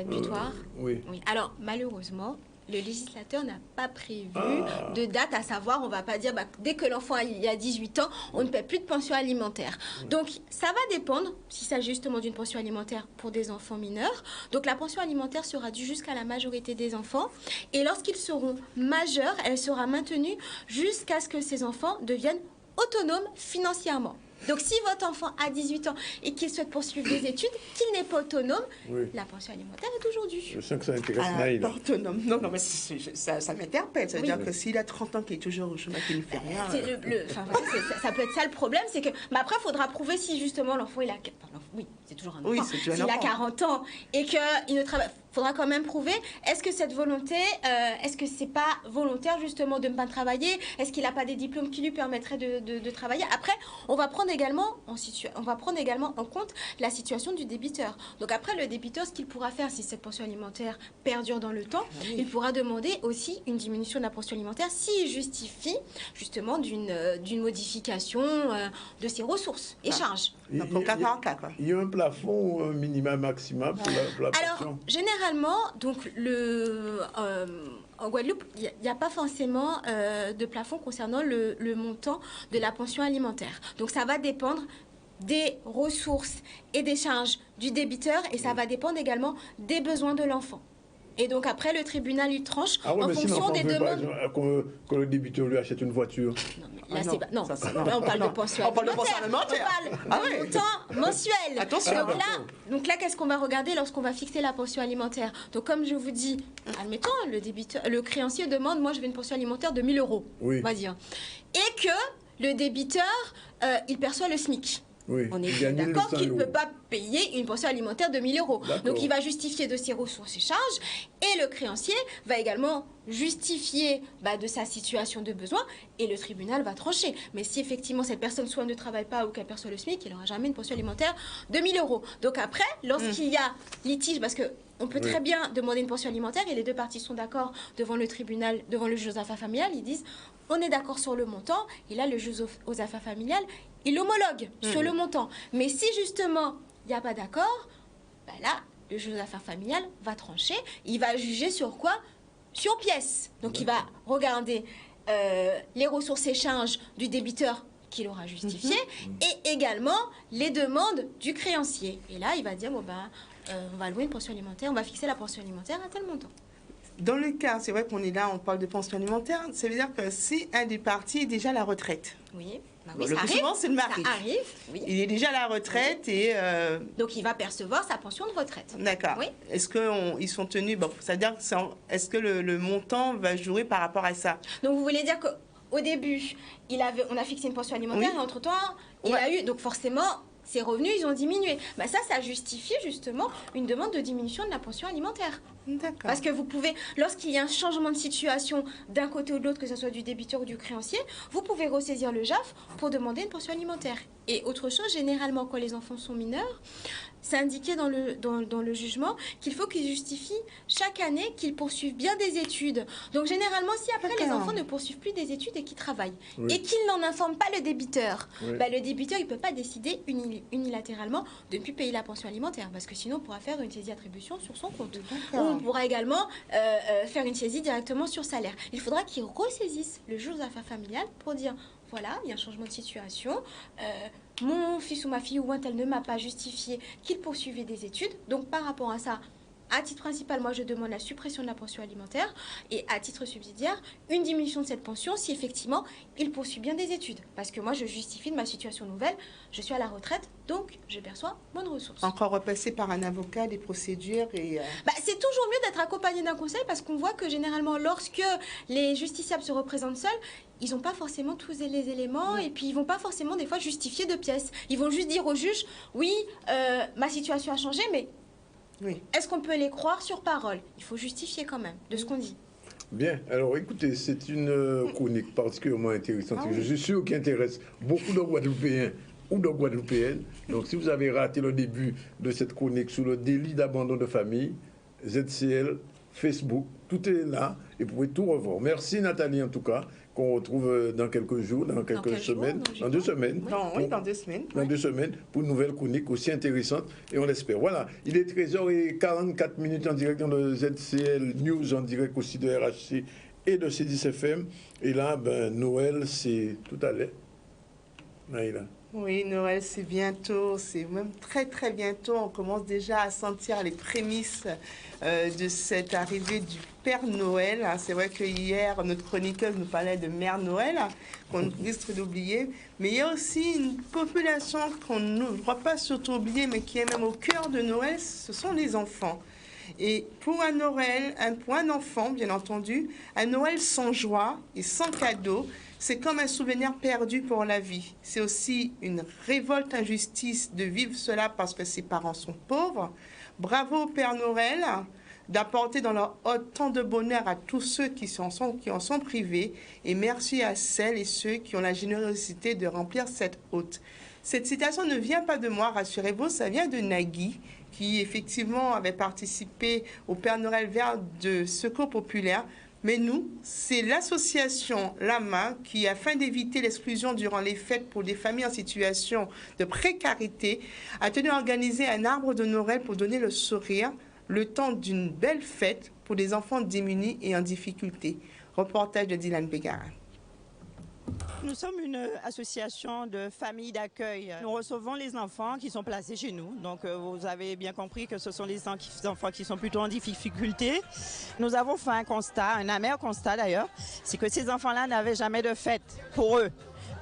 butoir? Oui. Alors, malheureusement, le législateur n'a pas prévu de date, à savoir, on ne va pas dire, dès que l'enfant a 18 ans, on ne paie plus de pension alimentaire. Donc, ça va dépendre, s'il s'agit justement d'une pension alimentaire pour des enfants mineurs. Donc, la pension alimentaire sera due jusqu'à la majorité des enfants. Et lorsqu'ils seront majeurs, elle sera maintenue jusqu'à ce que ces enfants deviennent autonomes financièrement. Donc, si votre enfant a 18 ans et qu'il souhaite poursuivre des études, qu'il n'est pas autonome, la pension alimentaire est toujours due. Je sens que ça intéresse Naïl. Pas autonome. Non, mais ça m'interpelle. C'est-à-dire que s'il a 30 ans, qu'il est toujours au chômage, qu'il ne fait rien... ça peut être ça le problème, c'est que... Mais après, il faudra prouver si justement l'enfant, il a... Oui, c'est toujours un enfant. Oui, c'est toujours un enfant. S'il a 40 ans et qu'il ne travaille... Il faudra quand même prouver, est-ce que cette volonté, est-ce que c'est pas volontaire justement de ne pas travailler? Est-ce qu'il n'a pas des diplômes qui lui permettraient de travailler? Après, on va prendre également en compte la situation du débiteur. Donc après, le débiteur, ce qu'il pourra faire si cette pension alimentaire perdure dans le temps, il pourra demander aussi une diminution de la pension alimentaire s'il justifie justement d'une modification de ses ressources et charges. Donc, au cas par cas, quoi. Il y a un plafond minimum maximum pour la pension? Alors, généralement, donc en Guadeloupe, il n'y a pas forcément de plafond concernant le montant de la pension alimentaire. Donc ça va dépendre des ressources et des charges du débiteur et ça va dépendre également des besoins de l'enfant. Et donc après, le tribunal, il tranche en fonction des demandes. Que le débiteur lui achète une voiture. Là, on parle de pension alimentaire. On parle de montant mensuel. Attention. Donc là, qu'est-ce qu'on va regarder lorsqu'on va fixer la pension alimentaire? Donc comme je vous dis, admettons, le créancier demande, moi je veux une pension alimentaire de 1 000 €, on va dire. Et que le débiteur, il perçoit le SMIC. On est bien d'accord qu'il ne peut pas payer une pension alimentaire de 1 000 euros. Donc il va justifier de ses ressources et charges et le créancier va également justifier de sa situation de besoin et le tribunal va trancher. Mais si effectivement cette personne soit ne travaille pas ou qu'elle perçoit le SMIC, il n'aura jamais une pension alimentaire de 1 000 euros. Donc après, lorsqu'il y a litige, parce qu'on peut très bien demander une pension alimentaire et les deux parties sont d'accord devant le tribunal, devant le juge aux affaires familiales, ils disent on est d'accord sur le montant et là le juge aux affaires familiales il homologue sur le montant. Mais si justement il n'y a pas d'accord, là le juge aux affaires familiales va trancher, il va juger sur quoi? Sur pièce. Donc il va regarder les ressources et charges du débiteur qu'il aura justifié et également les demandes du créancier. Et là il va dire on va allouer une pension alimentaire, on va fixer la pension alimentaire à tel montant. Dans le cas, c'est vrai qu'on est là, on parle de pension alimentaire, ça veut dire que si un des partis est déjà à la retraite. Oui. Le plus souvent, c'est le mari. Ça arrive, oui. Il est déjà à la retraite et... Donc, il va percevoir sa pension de retraite. D'accord. Oui. Est-ce qu'ils sont tenus... ça veut dire est-ce que le montant va jouer par rapport à ça? Donc, vous voulez dire qu'au début, on a fixé une pension alimentaire et entre-temps, il a eu... Donc, forcément... Ses revenus, ils ont diminué. Ça justifie justement une demande de diminution de la pension alimentaire. D'accord. Parce que vous pouvez, lorsqu'il y a un changement de situation d'un côté ou de l'autre, que ce soit du débiteur ou du créancier, vous pouvez ressaisir le JAF pour demander une pension alimentaire. Et autre chose, généralement, quand les enfants sont mineurs, c'est indiqué dans le jugement qu'il faut qu'ils justifient chaque année qu'ils poursuivent bien des études. Donc généralement, si après les enfants ne poursuivent plus des études et qu'ils travaillent, et qu'ils n'en informent pas le débiteur, le débiteur il ne peut pas décider unilatéralement de ne plus payer la pension alimentaire, parce que sinon on pourra faire une saisie attribution sur son compte. Ou on pourra également faire une saisie directement sur salaire. Il faudra qu'il ressaisisse le juge aux affaires familiales pour dire voilà, il y a un changement de situation, mon fils ou ma fille ou un tel ne m'a pas justifié qu'il poursuivait des études, donc par rapport à ça, à titre principal, moi je demande la suppression de la pension alimentaire et à titre subsidiaire, une diminution de cette pension si effectivement il poursuit bien des études. Parce que moi je justifie de ma situation nouvelle, je suis à la retraite, donc je perçois moins de ressources. Encore repasser par un avocat, des procédures et... c'est toujours mieux d'être accompagné d'un conseil parce qu'on voit que généralement lorsque les justiciables se représentent seuls, ils n'ont pas forcément tous les éléments et puis ils vont pas forcément des fois justifier de pièces. Ils vont juste dire au juge, oui, ma situation a changé, mais est-ce qu'on peut les croire sur parole? Il faut justifier quand même de ce qu'on dit. Bien, alors écoutez, c'est une chronique particulièrement intéressante. Je suis sûr qu'elle intéresse beaucoup de Guadeloupéens ou de Guadeloupéennes. Donc si vous avez raté le début de cette chronique sur le délit d'abandon de famille, ZCL, Facebook, tout est là et vous pouvez tout revoir. Merci Nathalie en tout cas, qu'on retrouve dans quelques jours, dans quelques semaines, dans 2 semaines. Dans 2 semaines. Dans 2 semaines, pour une nouvelle chronique aussi intéressante et on l'espère. Voilà, il est 13h44 en direct dans le ZCL News, en direct aussi de RHC et de C10FM. Et là, Noël, c'est tout à l'heure. Naïla. Oui, Noël, c'est bientôt, c'est même très très bientôt. On commence déjà à sentir les prémices de cette arrivée du Père Noël. C'est vrai que hier, notre chroniqueuse nous parlait de Mère Noël, qu'on risque d'oublier. Mais il y a aussi une population qu'on ne doit pas surtout oublier, mais qui est même au cœur de Noël, ce sont les enfants. Et pour un Noël, pour un enfant, bien entendu, un Noël sans joie et sans cadeau, c'est comme un souvenir perdu pour la vie. C'est aussi une révolte injustice de vivre cela parce que ses parents sont pauvres. Bravo au Père Noël d'apporter dans leur hôte tant de bonheur à tous ceux qui en sont privés. Et merci à celles et ceux qui ont la générosité de remplir cette hôte. Cette citation ne vient pas de moi, rassurez-vous, ça vient de Nagui, qui effectivement avait participé au Père Noël vert de Secours Populaire. Mais nous, c'est l'association Lama qui, afin d'éviter l'exclusion durant les fêtes pour des familles en situation de précarité, a tenu à organiser un arbre de Noël pour donner le sourire, le temps d'une belle fête pour des enfants démunis et en difficulté. Reportage de Dylan Bégarin. Nous sommes une association de familles d'accueil. Nous recevons les enfants qui sont placés chez nous. Donc vous avez bien compris que ce sont les enfants qui sont plutôt en difficulté. Nous avons fait un constat, un amer constat d'ailleurs, c'est que ces enfants-là n'avaient jamais de fête pour eux.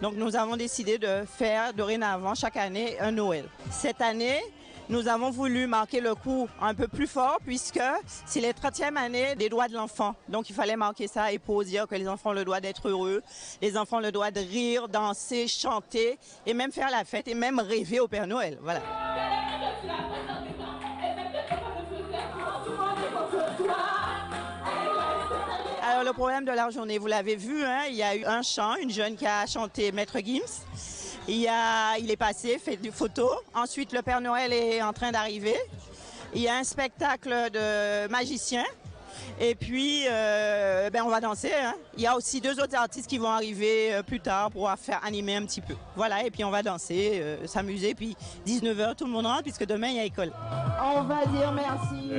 Donc nous avons décidé de faire dorénavant chaque année un Noël. Cette année, nous avons voulu marquer le coup un peu plus fort puisque c'est la 30e année des droits de l'enfant. Donc il fallait marquer ça et pour dire que les enfants ont le droit d'être heureux, les enfants ont le droit de rire, danser, chanter et même faire la fête et même rêver au Père Noël. Voilà. Alors le problème de la journée, vous l'avez vu, hein, il y a eu un chant, une jeune qui a chanté Maître Gims. Il est passé, fait des photos. Ensuite, le Père Noël est en train d'arriver. Il y a un spectacle de magiciens. Et puis, on va danser. Hein. Il y a aussi 2 autres artistes qui vont arriver plus tard pour faire animer un petit peu. Voilà, et puis on va danser, s'amuser. Puis 19h, tout le monde rentre puisque demain, il y a école. On va dire merci.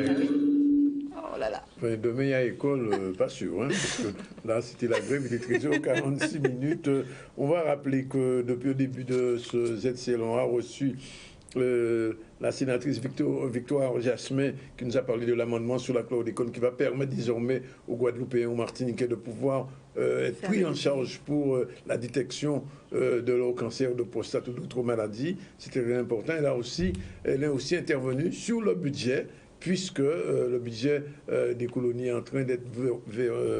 Oh là là. Enfin, demain, il y a école, pas sûr. Hein, parce que là, c'était la grève, il est 13h, 46 minutes. On va rappeler que depuis le début de ce ZCL, on a reçu la sénatrice Victoire Jasmin qui nous a parlé de l'amendement sur la chlordécone qui va permettre désormais aux Guadeloupéens, aux Martiniquais de pouvoir être pris en charge pour la détection de leur cancer de prostate ou d'autres maladies. C'était très important. Elle est aussi intervenue sur le budget puisque le budget des colonies est en train d'être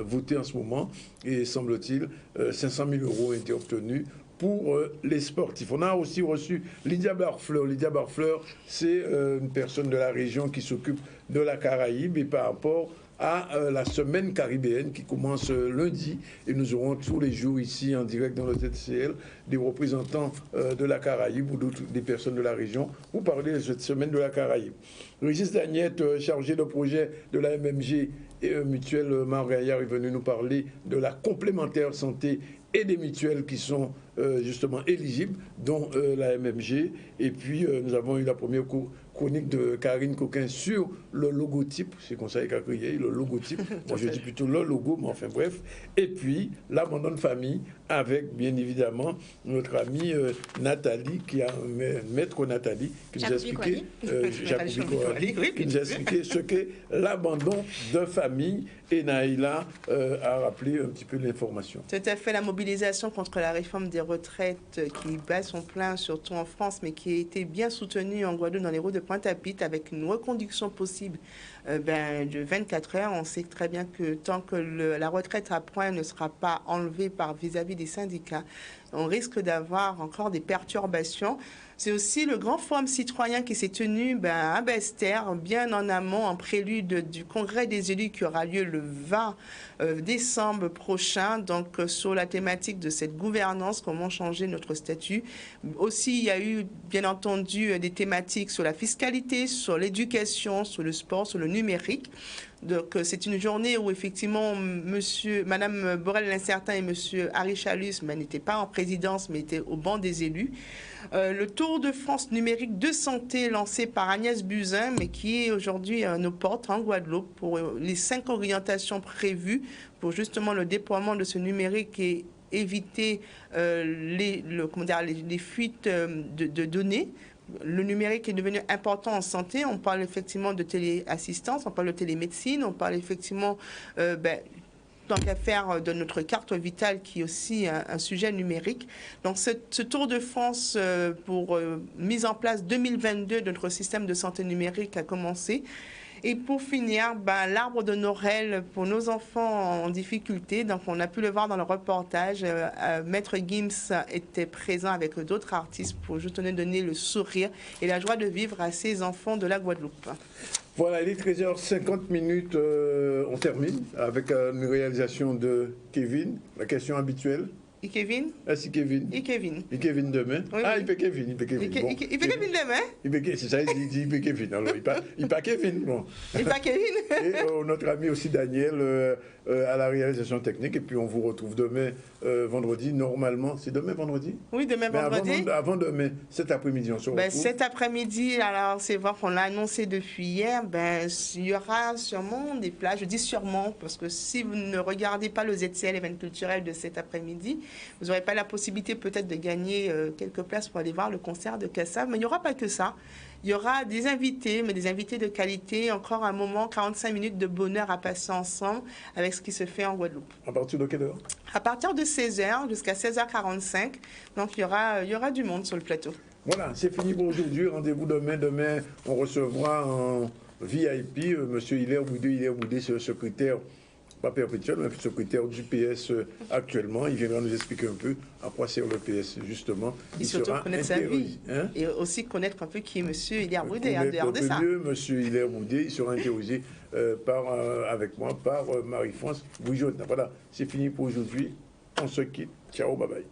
voté en ce moment et semble-t-il 500 000 € ont été obtenus pour les sportifs. On a aussi reçu Lydia Barfleur. Lydia Barfleur, c'est une personne de la région qui s'occupe de la Caraïbe et par rapport à la semaine caribéenne qui commence lundi et nous aurons tous les jours ici en direct dans le ZCL des représentants de la Caraïbe ou des personnes de la région pour parler de cette semaine de la Caraïbe. Régis Dagnette, chargé de projet de la MMG et Mutuelle Margaillard, est venu nous parler de la complémentaire santé et des mutuelles qui sont justement éligibles, dont la MMG. Et puis, nous avons eu la première chronique de Karine Coquin sur le logotype. C'est comme ça qu'il a crié, le logotype. Moi, je dis plutôt le logo, mais enfin bref. Et puis, l'abandon de famille avec, bien évidemment, notre amie Nathalie, maître Nathalie, qui nous a expliqué, qui nous a expliqué ce qu'est l'abandon de famille. Et Naïla a rappelé un petit peu l'information. Tout à fait, la mobilisation contre la réforme des retraites qui bat son plein, surtout en France, mais qui a été bien soutenue en Guadeloupe dans les routes de Pointe-à-Pitre avec une reconduction possible de 24 heures. On sait très bien que tant que la retraite à point ne sera pas enlevée vis-à-vis des syndicats, on risque d'avoir encore des perturbations. C'est aussi le grand forum citoyen qui s'est tenu à Bester, bien en amont, en prélude du congrès des élus qui aura lieu le 20 décembre prochain, donc sur la thématique de cette gouvernance, comment changer notre statut. Aussi, il y a eu, bien entendu, des thématiques sur la fiscalité, sur l'éducation, sur le sport, sur le numérique. Donc, c'est une journée où, effectivement, Madame Borel-Lincertin et Monsieur Harry Chalus n'étaient pas en présidence, mais étaient au banc des élus. Le Tour de France numérique de santé lancé par Agnès Buzyn, mais qui est aujourd'hui à nos portes en Guadeloupe pour les 5 orientations prévues pour justement le déploiement de ce numérique et éviter les fuites de données. Le numérique est devenu important en santé. On parle effectivement de téléassistance, on parle de télémédecine, on parle effectivement tant qu'à faire de notre carte vitale qui est aussi un sujet numérique. Donc ce Tour de France pour mise en place 2022 de notre système de santé numérique a commencé. Et pour finir, l'arbre de Noël pour nos enfants en difficulté. Donc, on a pu le voir dans le reportage. Maître Gims était présent avec d'autres artistes pour justement donner le sourire et la joie de vivre à ces enfants de la Guadeloupe. Voilà, il est 13h50. On termine avec une réalisation de Kevin, la question habituelle. Et Kevin? Ah, si Kevin. Et Kevin. Et Kevin demain. Oui, ah, oui. il peut Kevin. Il peut Kevin. Il peut Kevin demain? C'est ça, il dit il peut Kevin. Alors, il pas Kevin. Bon. Il pas Kevin. Et notre ami aussi Daniel à la réalisation technique. Et puis, on vous retrouve demain, vendredi. Normalement, c'est demain, vendredi? Oui, demain, vendredi. Avant demain, cet après-midi, on se retrouve. Cet après-midi, alors, c'est vrai qu'on l'a annoncé depuis hier, il y aura sûrement des plages. Je dis sûrement, parce que si vous ne regardez pas le ZCL événement culturel de cet après-midi, vous n'aurez pas la possibilité peut-être de gagner quelques places pour aller voir le concert de Kassav. Mais il n'y aura pas que ça. Il y aura des invités, mais des invités de qualité. Encore un moment, 45 minutes de bonheur à passer ensemble avec ce qui se fait en Guadeloupe. À partir de quelle heure? À partir de 16h jusqu'à 16h45. Donc, il y aura du monde sur le plateau. Voilà, c'est fini pour aujourd'hui. Rendez-vous demain. Demain, on recevra en VIP M. Hilaire Boudé, c'est le secrétaire, pas perpétuel, mais secrétaire du PS actuellement. Il viendra nous expliquer un peu à quoi sert le PS, justement. Et surtout connaître sa vie. Hein? Et aussi connaître un peu qui est M. Hilaire Boudé, en dehors de ça. Mieux, M. Hilaire Boudé, il sera interrogé avec moi par Marie-France Bouillon. Voilà, c'est fini pour aujourd'hui. On se quitte. Ciao, bye bye.